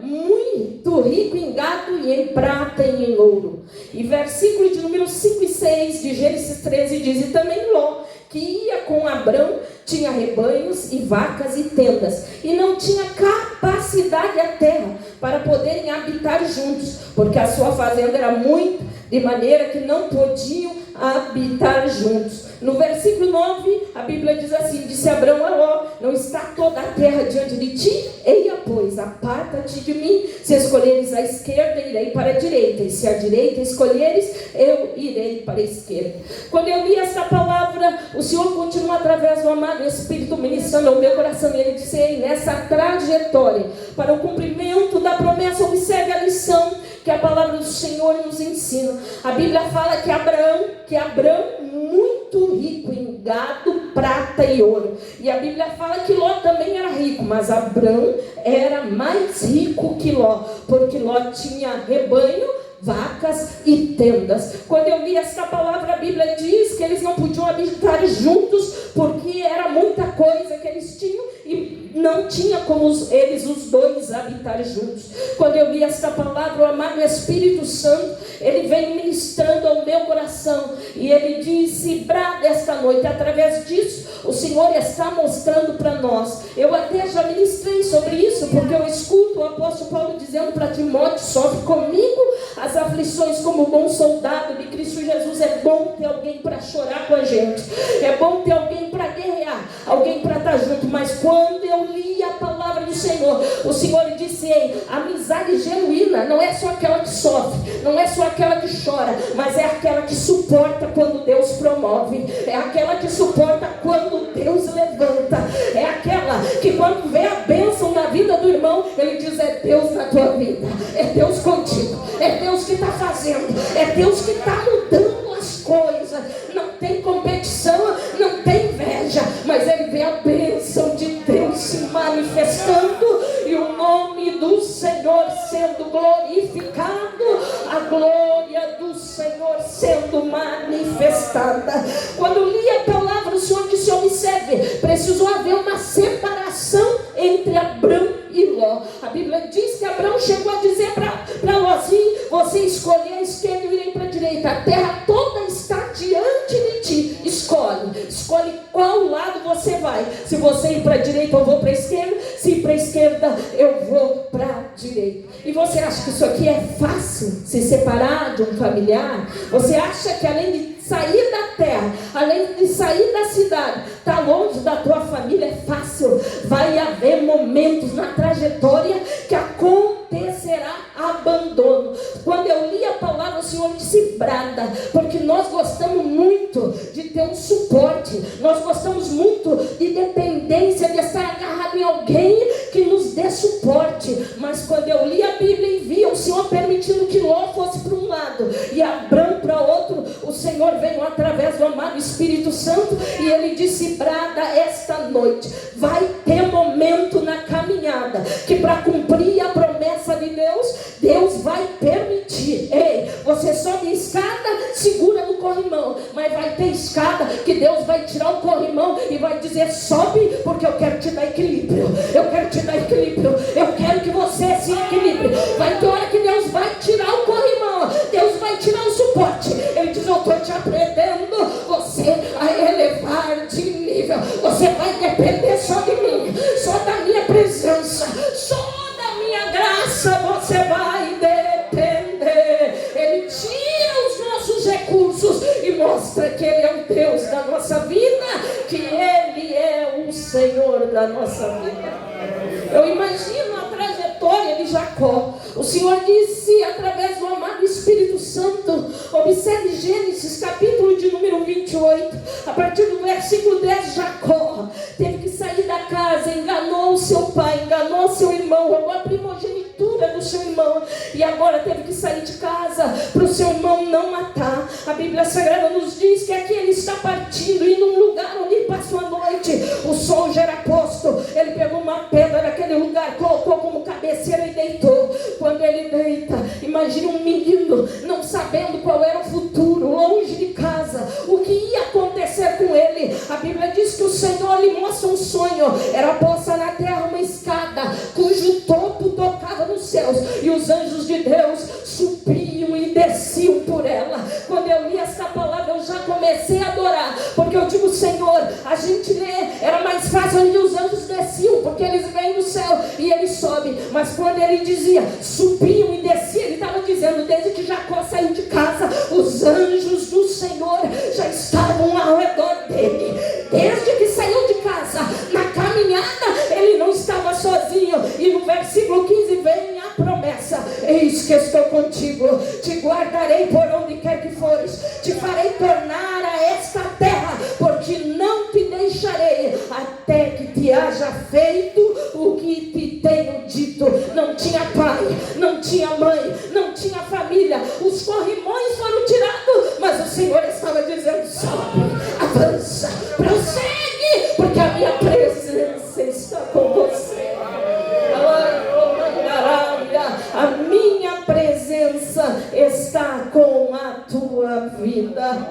muito rico em gado e em prata e em ouro. E versículo de número 5 e 6 de Gênesis 13 diz: e também Ló, que ia com Abrão, tinha rebanhos e vacas e tendas, e não tinha capacidade a terra para poderem habitar juntos, porque a sua fazenda era muito, de maneira que não podiam habitar juntos. No versículo 9, a Bíblia diz assim: disse Abrão a Ló: não está toda a terra diante de ti? Eia, pois, aparta-te de mim. Se escolheres a esquerda, irei para a direita, e se a direita escolheres, eu irei para a esquerda. Quando eu li essa palavra, o Senhor continua através do amado Espírito ministrando ao meu coração, e ele disse: ei, nessa trajetória para o cumprimento da promessa, observe a lição que a palavra do Senhor nos ensina. A Bíblia fala que Abrão, muito rico em gado, prata e ouro. E a Bíblia fala que Ló também era rico, mas Abrão era mais rico que Ló, porque Ló tinha rebanho, vacas e tendas. Quando eu li essa palavra, a Bíblia diz que eles não podiam habitar juntos, porque era muita coisa que eles tinham e não tinha como eles os dois habitar juntos. Quando eu li essa palavra, o amado Espírito Santo, ele vem ministrando ao meu coração, e ele disse: brada esta noite, através disso o Senhor está mostrando para nós. Eu até já ministrei sobre isso, porque eu escuto o apóstolo Paulo dizendo para Timóteo: sofre comigo as aflições como bom soldado de Cristo Jesus. É bom ter alguém para chorar com a gente, é bom ter alguém para guerrear, alguém para estar estar junto, mas quando eu li a palavra do Senhor, o Senhor disse: ei, amizade genuína não é só aquela que sofre, não é só aquela que chora, mas é aquela que suporta quando Deus promove, é aquela que suporta quando Deus levanta, é aquela que quando vê a bênção na vida do irmão, ele diz: é Deus na tua vida, é Deus contigo, é Deus que está fazendo, é Deus que está mudando as coisas. Não tem competição, não tem inveja, mas ele vê a bênção de Deus se manifestando e o nome do Senhor sendo glorificado, a glória do Senhor sendo manifestada. Quando eu li a palavra, o Senhor disse: observe, precisou haver uma separação entre Abrão e Ló. A Bíblia diz que Abrão chegou a dizer para Lózinho: você escolhe a esquerda, eu irei para a direita, a terra toda está diante de ti, escolhe qual lado você vai. Se você ir para a direita, eu vou para a esquerda. Se ir para a esquerda, eu vou para a direita. E você acha que isso aqui é fácil, se separar de um familiar? Você acha que além de sair da terra, além de sair da cidade, está longe da tua família, é fácil? Vai haver momentos na trajetória que acontecerá abandono. Quando eu li a palavra, o Senhor disse: brada, porque nós gostamos muito de ter um suporte, nós gostamos muito de dependência, de estar agarrado em alguém que nos dê suporte. Mas quando eu li a Bíblia e vi o Senhor permitindo que Ló fosse para um lado e Abrão para outro, o Senhor veio através do amado Espírito Santo e ele disse: brada, esta noite vai ter momento na caminhada que para cumprir a promessa de Deus, Deus vai permitir. Ei, você sobe a escada, segura no corrimão, mas vai ter escada que Deus vai tirar o corrimão e vai dizer: sobe, porque eu quero te dar equilíbrio, eu quero te dar equilíbrio, eu quero que você se equilibre. Vai ter hora que Deus vai tirar o corrimão, Deus vai tirar o suporte. Ele diz: eu estou te aprendendo você a elevar de nível, você vai depender só de mim, só da minha presença, só da minha graça você vai depender. Ele tira os nossos recursos e mostra que Ele é o Deus da nossa vida, que Ele é o Senhor da nossa vida. Eu imagino a trajetória de Jacó. O Senhor disse através do amado Espírito Santo, observe Gênesis capítulo de número 28, a partir do versículo 10, Jacó teve que sair da casa, enganou o seu pai, enganou o seu irmão, roubou a primogenitura do seu irmão, e agora teve que sair de casa para o seu irmão não matar. A Bíblia Sagrada nos diz que aqui ele está partindo, indo num lugar onde ele passou a noite, o sol já era posto, ele pegou uma pedra daquele lugar, colocou como cabeceira e deitou. Quando ele deita, imagine um menino não sabendo qual era o futuro, longe de casa, o que ia acontecer com ele. A Bíblia diz que o Senhor lhe mostra um sonho, era posta na terra uma escada, cujo topo tocava nos céus, e os anjos de Deus subiam e desciam por ela. Quando eu li essa palavra, eu já comecei a adorar, porque eu digo: Senhor, a gente lê, era mais fácil onde os anjos desciam, porque eles vêm do céu e eles sobem, mas quando ele dizia subiam e desciam, ele estava dizendo: desde que Jacó saiu de casa, os anjos do Senhor já estavam ao redor dele. Desde que saiu de casa, na caminhada, ele não estava sozinho. E no versículo 15 vem a promessa: eis que estou contigo, te guardarei por onde quer que fores, te farei tornar a esta terra, porque não te deixarei até que te haja feito o que te tenho dito. Não tinha pai, não tinha mãe, não tinha família, os corrimões foram tirados, mas o Senhor estava dizendo: sobe, avança, prossegue, porque a minha presença está com você. A minha presença está com a tua vida.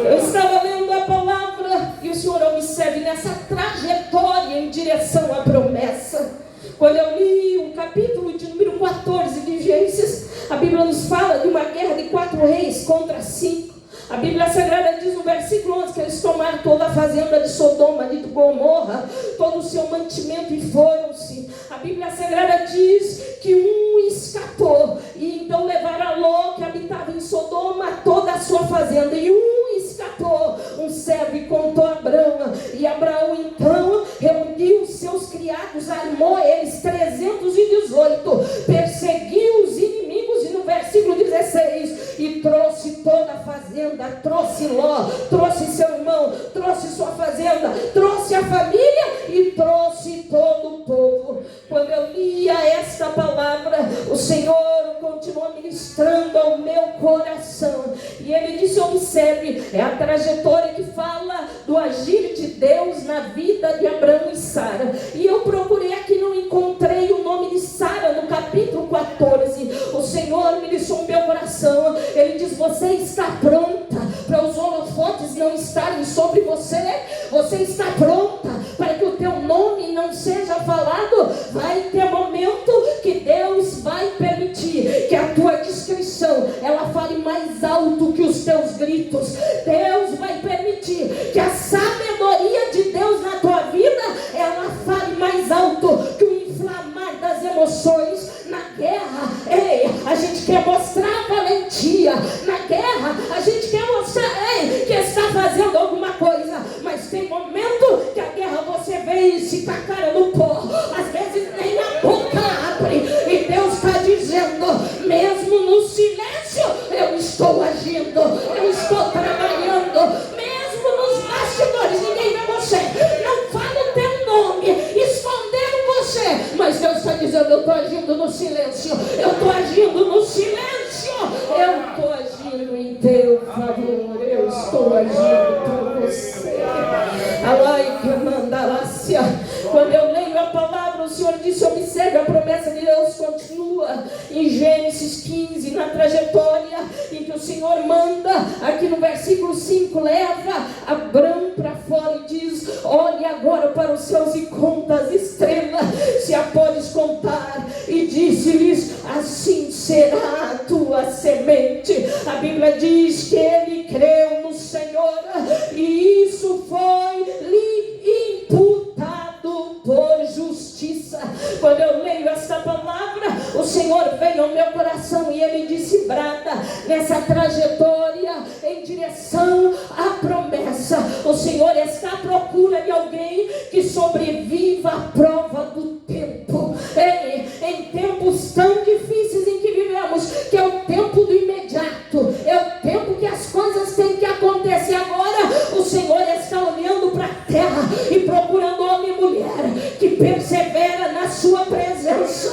Eu estava lendo a palavra e o Senhor observe nessa trajetória em direção à promessa. Quando eu li o capítulo de número 14 de Gênesis, a Bíblia nos fala de uma guerra de 4 reis contra 5. A Bíblia Sagrada diz no versículo 11 que eles tomaram toda a fazenda de Sodoma, de Gomorra, todo o seu mantimento e foram-se. A Bíblia Sagrada diz que um escapou, e então levaram a Ló, que habitava em Sodoma, toda a sua fazenda, e um escapou, um servo, e contou a Abraão, e Abraão então reuniu os seus criados, armou eles 318, perseguiu os inimigos, e no versículo 16, e trouxe toda a fazenda, trouxe Ló, trouxe seu irmão, trouxe sua fazenda, trouxe a família e trouxe todo o povo. Quando eu lia esta palavra, o Senhor continuou ministrando ao meu coração, e Ele disse: observe, é a trajetória que fala do agir de Deus na vida de Abraão e Sara. E eu procurei aqui, não encontrei o nome de Sara no capítulo 14. O Senhor ministrou o meu coração. Ele diz: você está pronta para os holofotes não estarem sobre você? Você está pronta para que o teu nome não seja falado? Vai ter momento que Deus vai permitir que a tua descrição ela fale mais alto que os teus gritos. Deus vai permitir que a sabedoria de Deus na tua vida ela fale mais alto que o inflamar das emoções. Na guerra, ei, a gente quer mostrar valentia. Na guerra, a gente quer mostrar, ei, que está fazendo alguma coisa. Mas tem momento que a guerra você vence com a cara no pó. Às vezes nem a boca abre. E Deus está dizendo: mesmo no silêncio, eu estou agindo, eu estou trabalhando. Mesmo nos bastidores, ninguém vê você, não fala o teu nome, esconderam você, mas Deus está dizendo: eu estou agindo no silêncio, eu estou agindo no silêncio, eu estou agindo em teu favor, eu estou agindo por você. Alai que mandalácia. Quando eu leio a palavra, o Senhor disse: observe, a promessa de Deus continua em Gênesis 15, na trajetória em que o Senhor manda, aqui no versículo 5, leva Abrão para fora e diz: olhe agora para os céus e conta as estrelas, se a podes contar. E disse-lhes: assim será a tua semente. A Bíblia diz que ele creu no Senhor e isso foi-lhe imputado por justiça. Quando eu leio esta palavra, o Senhor veio ao meu coração e Ele disse: brada, nessa trajetória em direção à promessa, o Senhor está à procura de alguém que sobreviva à prova do tempo. Em tempos tão difíceis em que vivemos, que é o tempo do imediato, é o tempo que as coisas têm que acontecer agora, o Senhor está olhando para a terra e procurando homem e mulher que persevera na sua presença.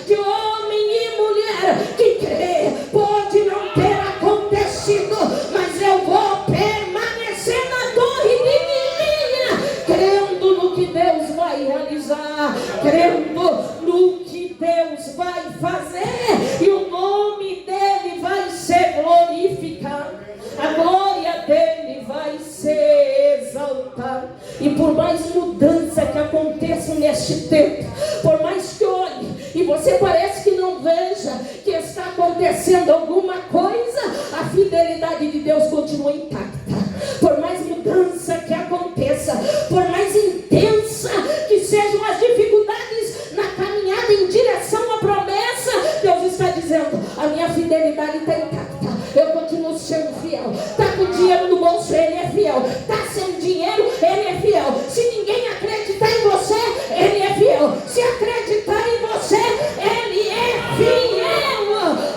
Que homem e mulher que crê, pode não ter acontecido, mas eu vou permanecer na torre de vigia, crendo no que Deus vai realizar, crendo no que Deus vai fazer, e o nome dele vai ser glorificado, a glória dele vai ser exaltada. E por mais mudança que aconteça neste tempo, por mais que olhe e você parece que não veja que está acontecendo alguma coisa, a fidelidade de Deus continua intacta. Por mais mudança que aconteça, por mais intensa que sejam as dificuldades na caminhada em direção à promessa, Deus está dizendo: a minha fidelidade está intacta, eu continuo sendo fiel. Está com dinheiro no bolso, Ele é fiel. Está sem dinheiro, Ele é fiel. Se ninguém acreditar em você, Ele é fiel. Se acreditar em você, Ele é fiel.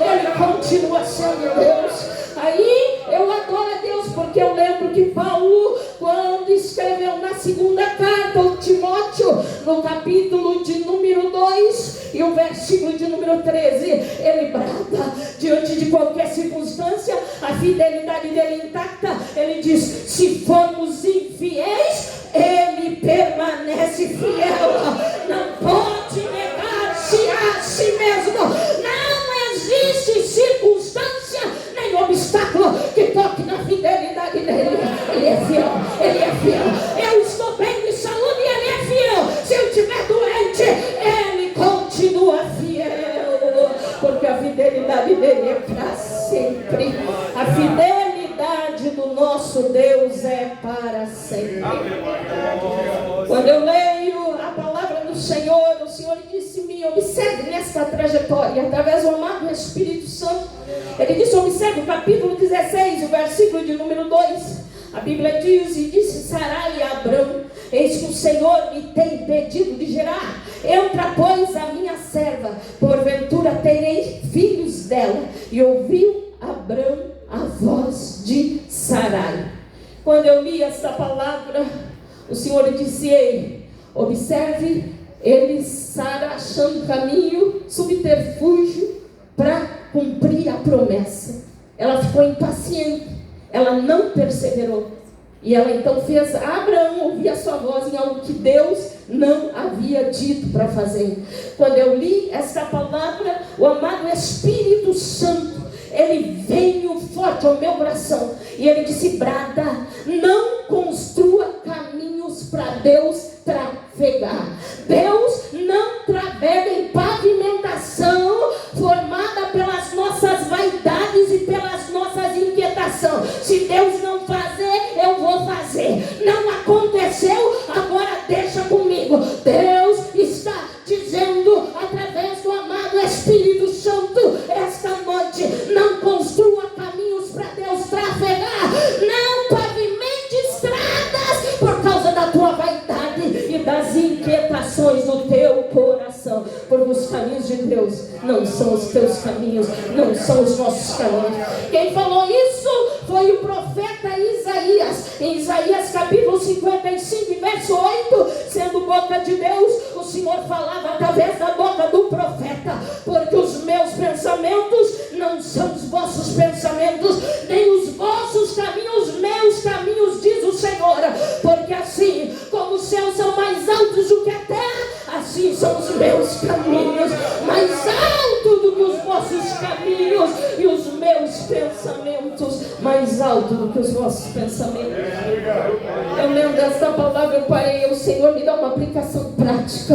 Ele continua sendo Deus. Aí eu adoro a Deus, porque eu lembro que Paulo, quando escreveu na segunda carta ao Timóteo, no capítulo de número 2 e o versículo de número 13, ele brada diante de qualquer circunstância, a fidelidade dele intacta. Ele diz: se formos infiéis, Ele permanece fiel, não pode negar-se a si mesmo. Não existe circunstância nem obstáculo que toque na fidelidade dele. Ele é fiel, Ele é fiel. Eu estou bem de saúde e Ele é fiel. Se eu estiver doente, Ele continua fiel, porque a fidelidade dele é para sempre. A fidelidade do nosso Deus é para sempre. Quando eu leio a palavra do Senhor, o Senhor disse-me: observe nesta trajetória, através do amado Espírito Santo. Ele disse: observe o capítulo 16, o versículo de número 2. A Bíblia diz: e disse Sarai a Abrão: eis que o Senhor me tem impedido de gerar. Entra, pois, a minha serva, porventura terei filhos dela. E ouviu Abrão a voz de Sarai. Quando eu li esta palavra, o Senhor disse: ei, observe, Sara achando caminho, subterfúgio para cumprir a promessa. Ela ficou impaciente, ela não perseverou. E ela então fez Abraão ouvir a sua voz em algo que Deus não havia dito para fazer. Quando eu li esta palavra, o amado Espírito Santo, ele veio forte ao meu coração e ele disse: brada, não construa caminhos para Deus trafegar. Deus não trafega em pavimentação formada pelas nossas vaidades e pelas nossas inquietações. Se Deus não fazer, eu vou fazer. Não aconteceu, agora deixa comigo. Deus está dizendo através do amado Espírito Santo esta noite: não construa caminhos para Deus trafegar. Não pavimente estradas por causa da tua vaidade e das inquietações do teu coração, porque os caminhos de Deus não são os teus caminhos, não são os nossos caminhos. Quem falou isso foi o profeta Isaías. Em Isaías capítulo 55, verso 8, sendo boca de Deus, o Senhor falava através da boca do profeta: porque os meus pensamentos não são os vossos pensamentos, nem os vossos caminhos, meus caminhos, diz o Senhor. Porque assim como os céus são mais altos do que a terra, assim são os meus caminhos, mais altos do que os vossos caminhos, e os meus pensamentos mais altos do que os vossos pensamentos. Eu lendo esta palavra, eu parei: o Senhor me dá uma aplicação prática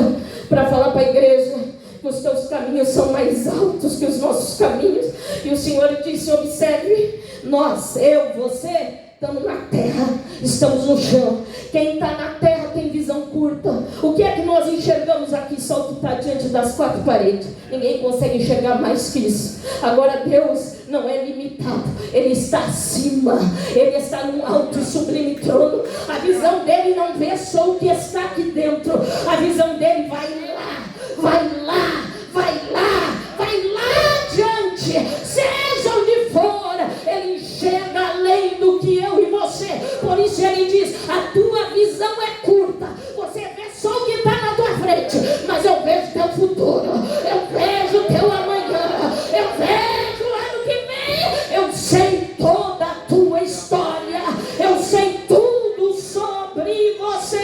para falar para a igreja que os teus caminhos são mais altos que os nossos caminhos. E o Senhor disse: observe, nós, eu, você, estamos na terra, estamos no chão. Quem está na terra tem visão curta. O que é que nós enxergamos aqui? Só o que está diante das quatro paredes. Ninguém consegue enxergar mais que isso. Agora Deus não é limitado, Ele está acima, Ele está num alto e sublime trono. A visão dele não vê só o que está aqui dentro. A visão dele vai lá, vai lá, vai lá, vai lá adiante, seja onde for. Ele enxerga além do que eu e você. Por isso ele diz: a tua visão é curta, você vê só o que está na tua frente, mas eu vejo teu futuro, eu vejo teu amanhã, eu vejo o ano que vem, eu sei toda a tua história, eu sei tudo sobre você.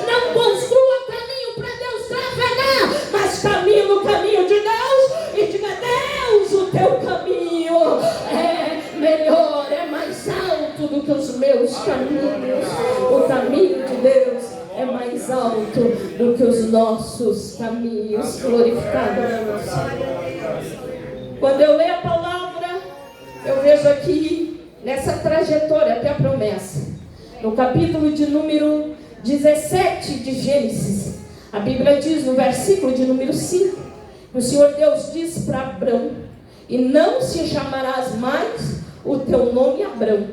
Não construa caminho para Deus trafegar, mas caminhe no caminho de Deus e diga: Deus, o teu caminho é melhor, é mais alto do que os meus caminhos. O caminho de Deus é mais alto do que os nossos caminhos. Glorificado é você. Quando eu leio a palavra, eu vejo aqui nessa trajetória até a promessa. No capítulo de número 17 de Gênesis, a Bíblia diz no versículo de número 5, o Senhor Deus diz para Abrão: e não se chamarás mais o teu nome Abrão,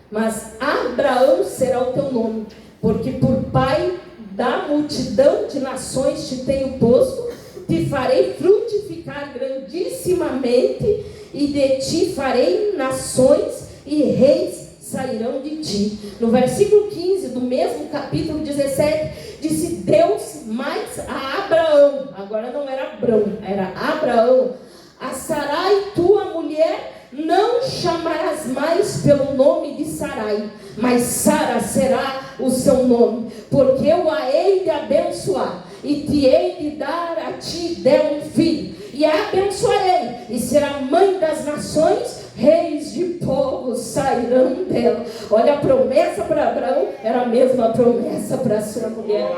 mas Abraão será o teu nome, porque por pai da multidão de nações te tenho posto, te farei frutificar grandissimamente, e de ti farei nações, e reis sairão de ti. No versículo 15 do mesmo capítulo 17, disse Deus mais a Abraão, agora não era Abrão, era Abraão: a Sarai, tua mulher, não chamarás mais pelo nome de Sarai, mas Sara será o seu nome, porque eu a hei de abençoar, e te hei de dar a ti dela um filho, e a abençoarei, e será mãe das nações, reis de povos sairão dela. Olha, a promessa para Abraão era a mesma promessa para a sua mulher.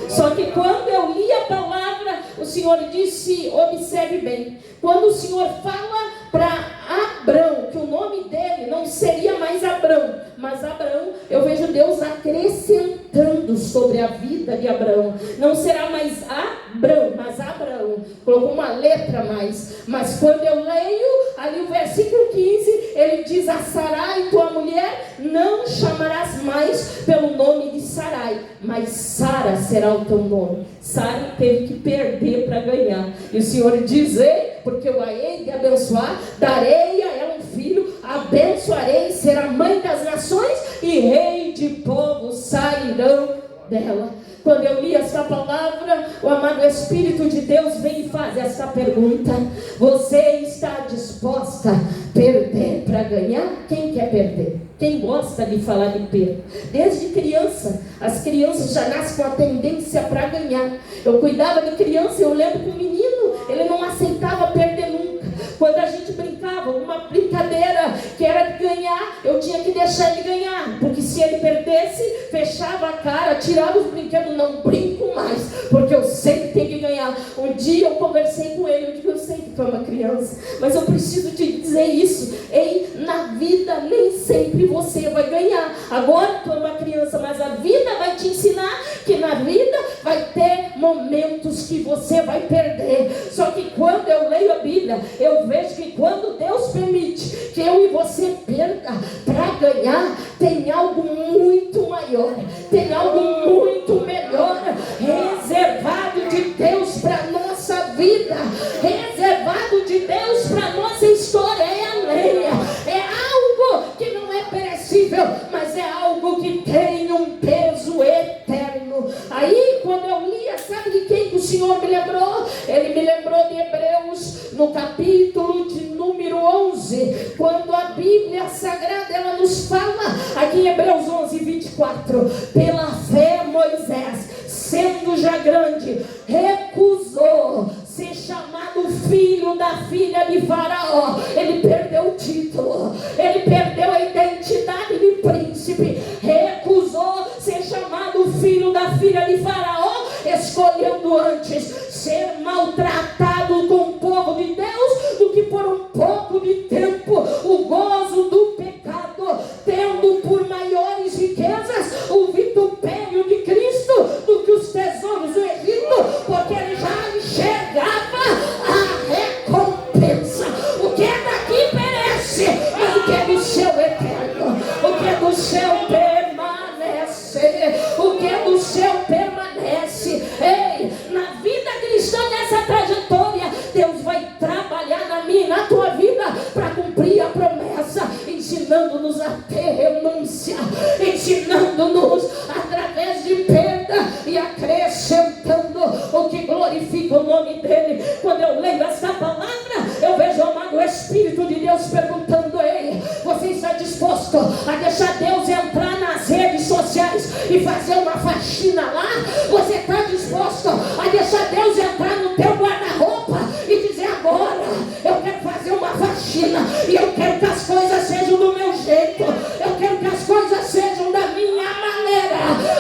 Só que quando eu li a palavra, o Senhor disse, observe bem, quando o Senhor fala para Abrão que o nome dele não seria mais Abrão, mas Abraão, eu vejo Deus acrescentando sobre a vida de Abraão. Não será mais Abrão, mas Abraão. Colocou uma letra a mais. Mas quando eu leio ali o versículo 15, ele diz: a Sarai, tua mulher, não chamarás mais pelo nome de Sarai, mas Sara será o teu nome. Sara teve que perder para ganhar. E o Senhor diz: ei, porque eu a hei de abençoar, darei a ela um filho, abençoarei, será mãe das nações, e rei de povos sairão dela. Quando eu li essa palavra, o amado Espírito de Deus vem e faz essa pergunta: você está disposta a perder para ganhar? Quem quer perder? Quem gosta de falar de perda? Desde criança, as crianças já nascem com a tendência para ganhar. Eu cuidava de criança, eu lembro que o menino, ele não aceitava perder nunca. Quando a gente brincava, uma brincadeira que era de ganhar, eu tinha que deixar ele ganhar, porque se ele perdesse, fechava a cara, tirava os brinquedos, não brinco mais, porque eu sempre tenho que ganhar. Um dia eu conversei com ele, eu digo: eu sei que tu é uma criança, mas eu preciso te dizer isso: ei, na vida nem sempre você vai ganhar. Agora tu é uma criança, mas a vida vai te ensinar que na vida vai ter momentos que você vai perder. Só que quando eu leio a Bíblia, eu vejo que quando Deus permite que eu e você perda para ganhar, tem algo muito maior, tem algo muito melhor reservado de Deus para nossa vida, reservado de Deus para nossa história. É além, é algo que não é perecível, mas é algo que tem um peso eterno. Aí quando eu lia, sabe de quem que o Senhor me lembrou? Ele me lembrou de Hebreus, no capítulo de número 11, quando a Bíblia Sagrada, ela nos fala, aqui em Hebreus 11, 24, pela fé Moisés, sendo já grande, recusou ser chamado filho da filha de Faraó. Ele perdeu o título, ele perdeu a identidade de príncipe, recusou ser chamado filho da filha de Faraó, escolhendo antes ser maltratado com o povo de Deus do que por um pouco de tempo o gozo do pecado, tendo por maiores riquezas o vitupério de Cristo do que os tesouros do Egito, porque ele já enxergava a recompensa. O que é daqui perece, mas o que é do céu eterno, o que é do céu permanece, o que é do céu permanece. Ei, na vida cristã, nessa trajetória, Deus vai trabalhar na minha e na tua vida para cumprir a promessa, ensinando-nos a ter renúncia, ensinando-nos através de perda e acrescentando o que glorifica o nome dele. Quando eu leio essa palavra, eu vejo o amado Espírito de Deus perguntando: ei, você está disposto a deixar Deus entrar nas redes sociais e fazer uma faxina lá? Você está disposto a deixar Deus entrar no teu guarda-roupa e dizer: agora eu quero fazer uma faxina e eu quero que as coisas sejam do meu jeito, eu quero que as coisas sejam da minha maneira?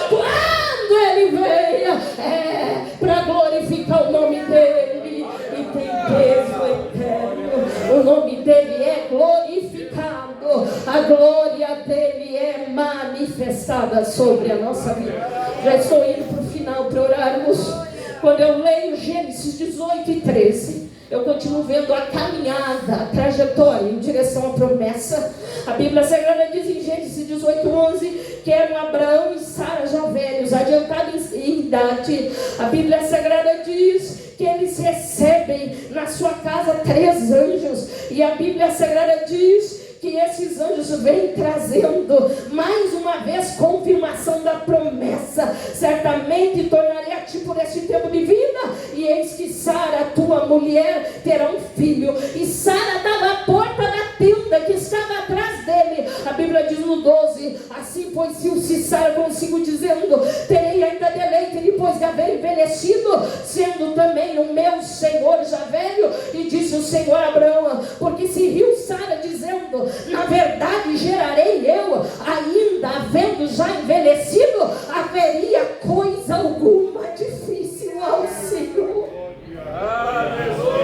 Quando ele veio, para glorificar o nome dele, e tem peso eterno, o nome dele é glorificado, a glória dele é manifestada sobre a nossa vida. Já estou indo para o final para orarmos. Quando eu leio Gênesis 18 e 13, eu continuo vendo a caminhada, a trajetória em direção à promessa. A Bíblia Sagrada diz em Gênesis 18, 11, que eram Abraão e Sara já velhos, adiantados em idade. A Bíblia Sagrada diz que eles recebem na sua casa 3 anjos. E a Bíblia Sagrada diz que esses anjos vêm trazendo mais uma vez confirmação da promessa: certamente tornarei a ti por este tempo de vida, e eis que Sara, tua mulher, terá um filho. E Sara estava à porta da tenda que estava atrás dele. A Bíblia diz no 12: assim pois se Sara consigo, dizendo: terei ainda deleite depois de haver envelhecido, sendo também o meu senhor já velho. E disse o Senhor a Abraão: porque se riu Sara, dizendo: na verdade gerarei eu, ainda havendo já envelhecido, haveria coisa alguma difícil ao Senhor.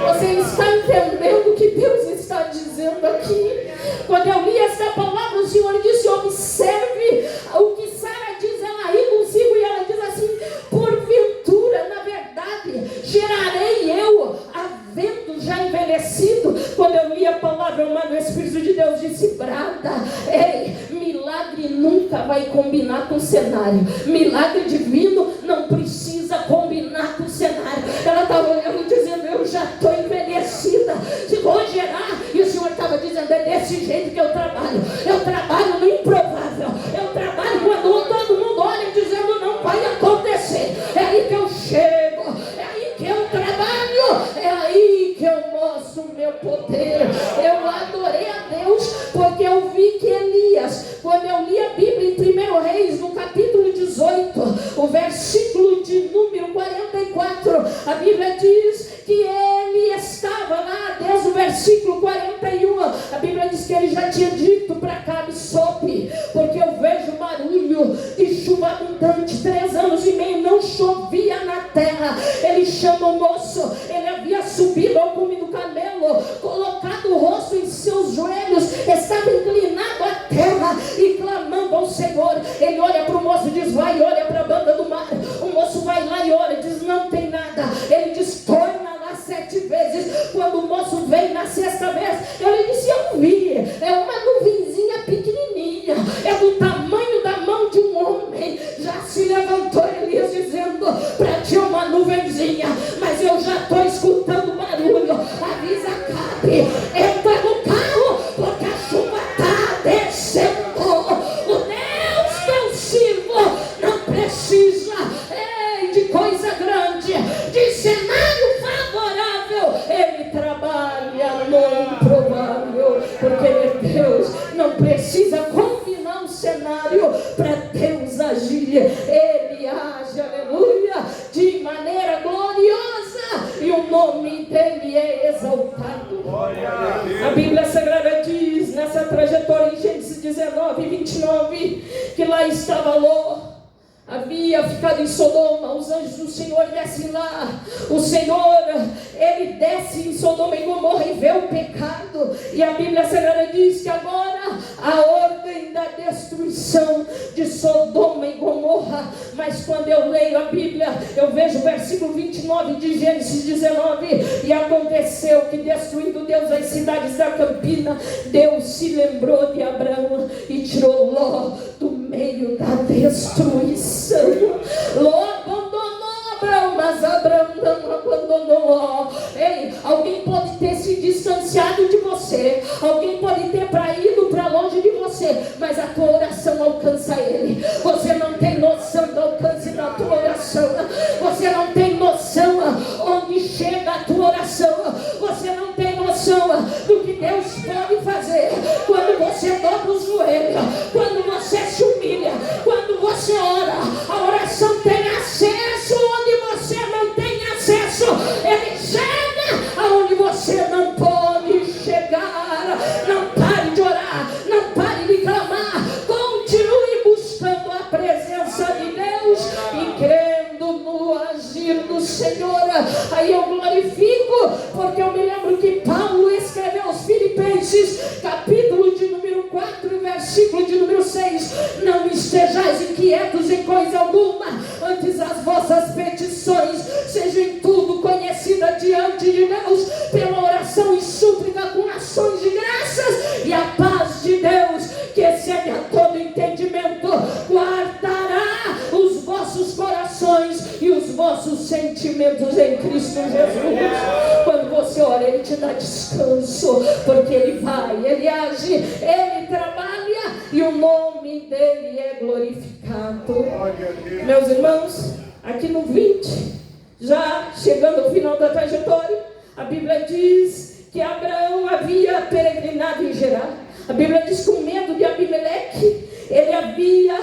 Você está entendendo o que Deus está dizendo aqui? Quando eu li essa palavra, o Senhor disse: observe o que Sara diz. Ela ri consigo e ela diz assim: porventura, na verdade, gerarei eu, havendo já envelhecido. Quando eu li a palavra, o Espírito de Deus disse: brada, ei, milagre nunca vai combinar com o cenário. Milagre divino não precisa combinar com o cenário. Ela estava olhando e dizendo: eu já estou envelhecida, vou gerar. E o Senhor estava dizendo: é desse jeito que eu trabalho. Eu trabalho no improvável. Eu trabalho quando todo mundo olha dizendo: não vai acontecer. É aí que eu chego, é aí que eu trabalho, é aí que eu mostro o meu poder. Eu adorei a Deus porque eu vi que Elias, quando eu li a Bíblia em 1 Reis, no capítulo 18, o versículo de número 44, a Bíblia diz que ele estava lá, desde o versículo 41, a Bíblia diz que ele já tinha dito para Acabe: sobe, porque eu vejo barulho de chuva abundante. 3 anos e meio não chovia na terra. Ele chama o moço, ele havia subido ao cume do camelo, colocado o rosto em seus joelhos, estava inclinado à terra e clamando ao Senhor. Ele olha para o moço e diz: vai, olha para a banda do mar. O moço vai lá e olha e diz: não tem nada. Ele diz: torna lá 7 vezes. Quando o moço vem na 6ª vez, ele disse: eu vi, é uma nuvenzinha pequenininha, é do tamanho da mão de um homem. Já se levantou Elias dizendo: para ti é uma nuvenzinha, mas eu já estou escutando barulho. Avisa Acabe, entra no carro, porque a chuva está descendo. O Deus que eu sirvo não precisa de coisa grande, de cenário favorável. Ele trabalha no improvável, porque ele é Deus. Não precisa combinar um cenário para Deus agir. Ele age, aleluia, de maneira gloriosa, e o nome dele é exaltado. A Bíblia Sagrada diz, nessa trajetória em Gênesis 19, 29, que lá estava Ló. Havia ficado em Sodoma, os anjos do Senhor descem lá. O Senhor, ele desce em Sodoma e Gomorra e vê o pecado. E a Bíblia Sagrada diz que agora a ordem da destruição de Sodoma e Gomorra. Mas quando eu leio a Bíblia, eu vejo o versículo 29 de Gênesis 19. E aconteceu que, destruindo Deus as cidades da campina, Deus se lembrou de Abraão e tirou Ló do meio da destruição. Ló abandonou Abraão, mas Abraão não abandonou Ló. Ei, alguém pode ter se distanciado de você, alguém pode ter ido para longe de você, mas a tua oração alcança ele. Você não tem noção do alcance da tua oração. Você não tem noção onde chega a tua oração. Você não tem noção do que Deus pode fazer quando você dobra o joelho, quando você se humilha, quando você ora. A oração tem acesso onde você não tem acesso. Ele chega aonde você não pode chegar. Não pare de orar, não pare de clamar. Continue buscando a presença de Deus e crendo no agir do Senhor. Aí eu glorifico, porque eu me lembro que Paulo escreveu aos Filipenses, capítulo de número 4, versículo de número 6: não estejais inquietos em coisa alguma, antes as vossas petições sejam em tudo conhecidas diante de Deus, pela oração e súplica com ações de graças, e a paz de Deus, que excede a todo entendimento, guardará os vossos corações e os vossos sentimentos em Cristo Jesus. Quando você ora, Ele te dá descanso, porque Ele vai, Ele age, Ele trabalha, e o nome dEle é glorificado. Meus irmãos, aqui no 20, já chegando ao final da trajetória, a Bíblia diz que Abraão havia peregrinado em Gerar. A Bíblia diz que, com medo de Abimeleque, ele havia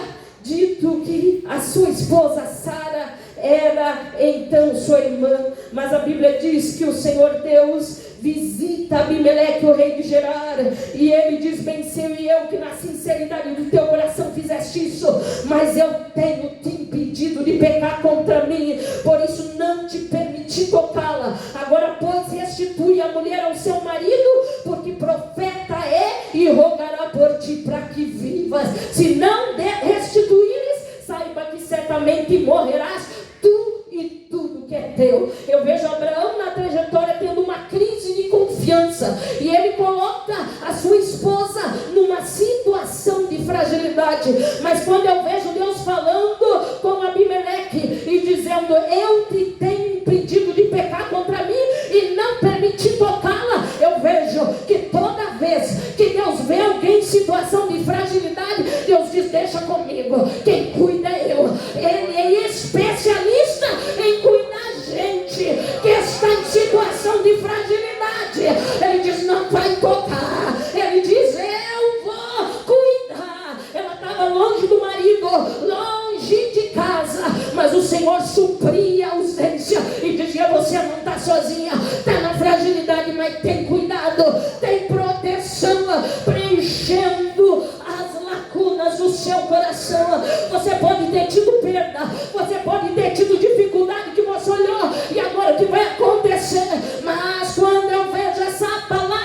dito que a sua esposa Sara era então sua irmã. Mas a Bíblia diz que o Senhor Deus visita Abimeleque, o rei de Gerar, e ele diz: bem sei eu que na sinceridade do teu coração fizeste isso, mas eu tenho te impedido de pecar contra mim, por isso não te permiti tocá-la. Agora, pois, restitui a mulher ao seu marido, porque profeta é, e rogará por ti para que vivas. Se não restituires, saiba que certamente morrerás, tu e tudo que é teu. Eu vejo Abraão na trajetória tendo uma crise de confiança, e ele coloca a sua esposa numa situação de fragilidade. Mas quando eu vejo Deus falando com Abimeleque e dizendo: eu te tenho impedido de pecar contra mim e não permiti tocá-la, eu vejo que toda vez que Deus vê alguém em situação de fragilidade, Deus diz: deixa comigo, quem cuida é eu. Ele é especialista em cuidar gente que está em situação de fragilidade. Ele diz: não vai tocar. Ele diz: eu vou cuidar. Ela estava longe do marido, longe de casa, mas o Senhor supria a ausência e dizia: você não está sozinha, está na fragilidade, mas tem cuidado, tem proteção, preenchendo as lacunas do seu coração. Você pode ter tido perda, você pode ter tido dificuldade que você olhou e agora o que vai acontecer, mas quando eu vejo essa palavra,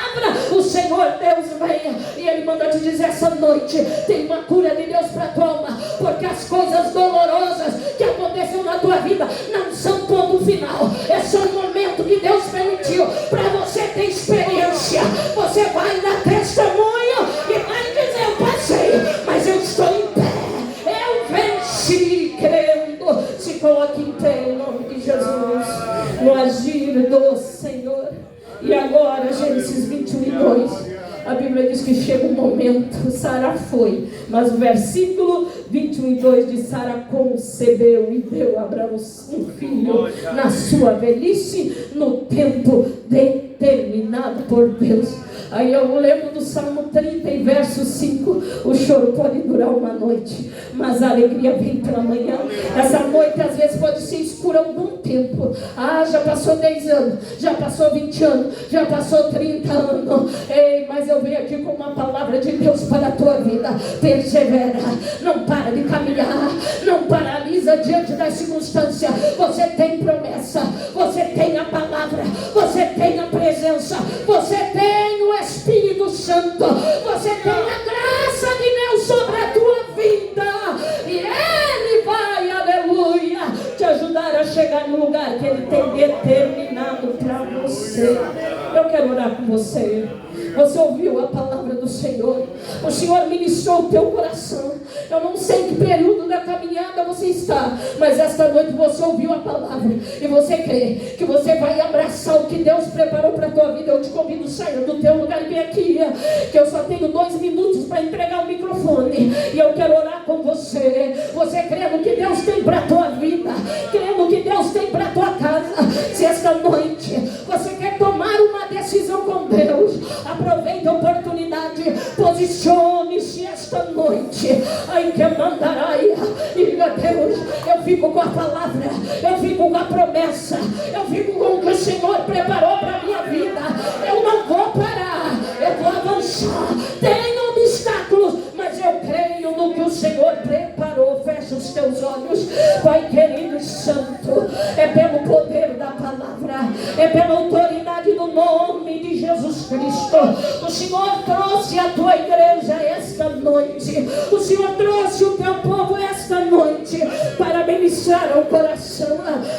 o Senhor Deus vem e Ele manda te dizer essa noite: tem uma cura de Deus para a tua alma, porque as coisas dolorosas que aconteceram na tua vida não são ponto final, é só um momento que Deus permitiu para você ter experiência. Você vai dar testemunho e vai dizer: eu passei, mas eu estou em pé, eu venci crendo. Se coloque em pé em nome de Jesus, no agir do Senhor. E agora, Gênesis 21:2, a Bíblia diz que chega um momento, Sara foi, mas o versículo 21:2 de Sara concebeu e deu a Abraão um filho na sua velhice, no tempo determinado por Deus. Aí eu lembro do Salmo 30 e verso 5, o choro pode durar uma noite, mas a alegria vem pela manhã. Essa noite às vezes pode ser escura algum tempo. Já passou 10 anos, já passou 20 anos, já passou 30 anos. Ei, mas eu venho aqui com uma palavra de Deus para a tua vida. Persevera, não para de caminhar, não paralisa diante das circunstâncias. Você tem promessa, você tem a palavra, você tem a presença, você tem o Espírito Santo, você tem a graça de Deus sobre a tua vida, e Ele vai, aleluia, te ajudar a chegar no lugar que Ele tem determinado para você. Eu quero orar com você. Você ouviu a palavra do Senhor, o Senhor ministrou o teu coração. Eu não sei em que período da caminhada você está, mas esta noite você ouviu a palavra e você crê que você vai abraçar o que Deus preparou para a tua vida. Eu te convido: saia do teu lugar e vem aqui, que eu só tenho 2 minutos para entregar o microfone e eu quero orar com você. Você crê no que Deus tem para a tua vida, crê no que Deus tem para a tua casa. Se esta noite você quer tomar uma decisão com Deus, aproveite a oportunidade, posicione-se esta noite. Ai, que mandaraia, e meu Deus, eu fico com a palavra, eu fico com a promessa, eu fico com o que o Senhor preparou para a minha vida. Eu não vou parar, eu vou avançar. Tem obstáculos, mas eu creio no que o Senhor preparou. Fecha os teus olhos, Pai querido e santo. É pelo poder da palavra, é pela autoridade do nome de Jesus Cristo. O Senhor trouxe a tua igreja esta noite, o Senhor trouxe o teu povo esta noite para ministrar ao coração,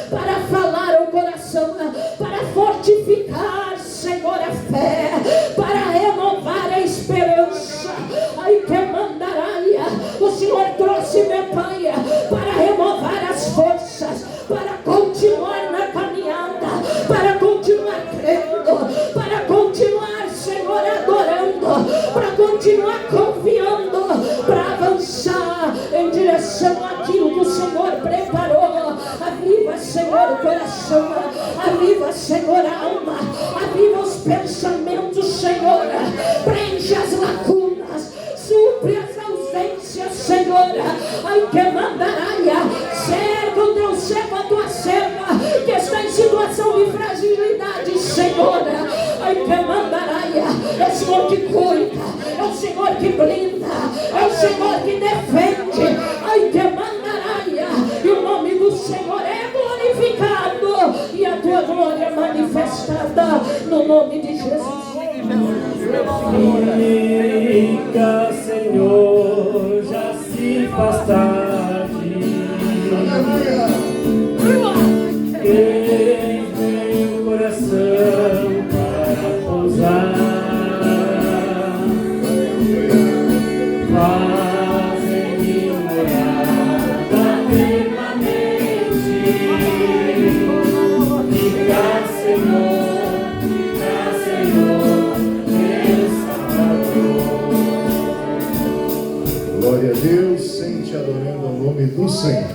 para falar ao coração, para fortificar, Senhor, a fé, para renovar a esperança. Ai, que mandaraia, o Senhor trouxe, meu Pai, para renovar as forças, para continuar na caminhada, para continuar crendo, para continuar, Senhor, adorando, para continuar confiando, para avançar em direção àquilo que o Senhor preparou. Aviva, Senhor, o coração, aviva, Senhor, a alma, aviva os pensamentos, Senhor, preenche as lacunas, supre as ausências, Senhor. Ai, que mandaraia, cerca o teu servo, a tua serva, que está em situação de fragilidade, Senhor. Ai, que mandaraia, é o Senhor que cuida, é o Senhor que blinda, é o Senhor que defende. Ai, que mandaraia, e o nome do Senhor é glorificado e a tua glória é manifestada no nome de Jesus. Fica, Senhor, já se faz tarde. Tem meu coração para pousar. nome do Senhor.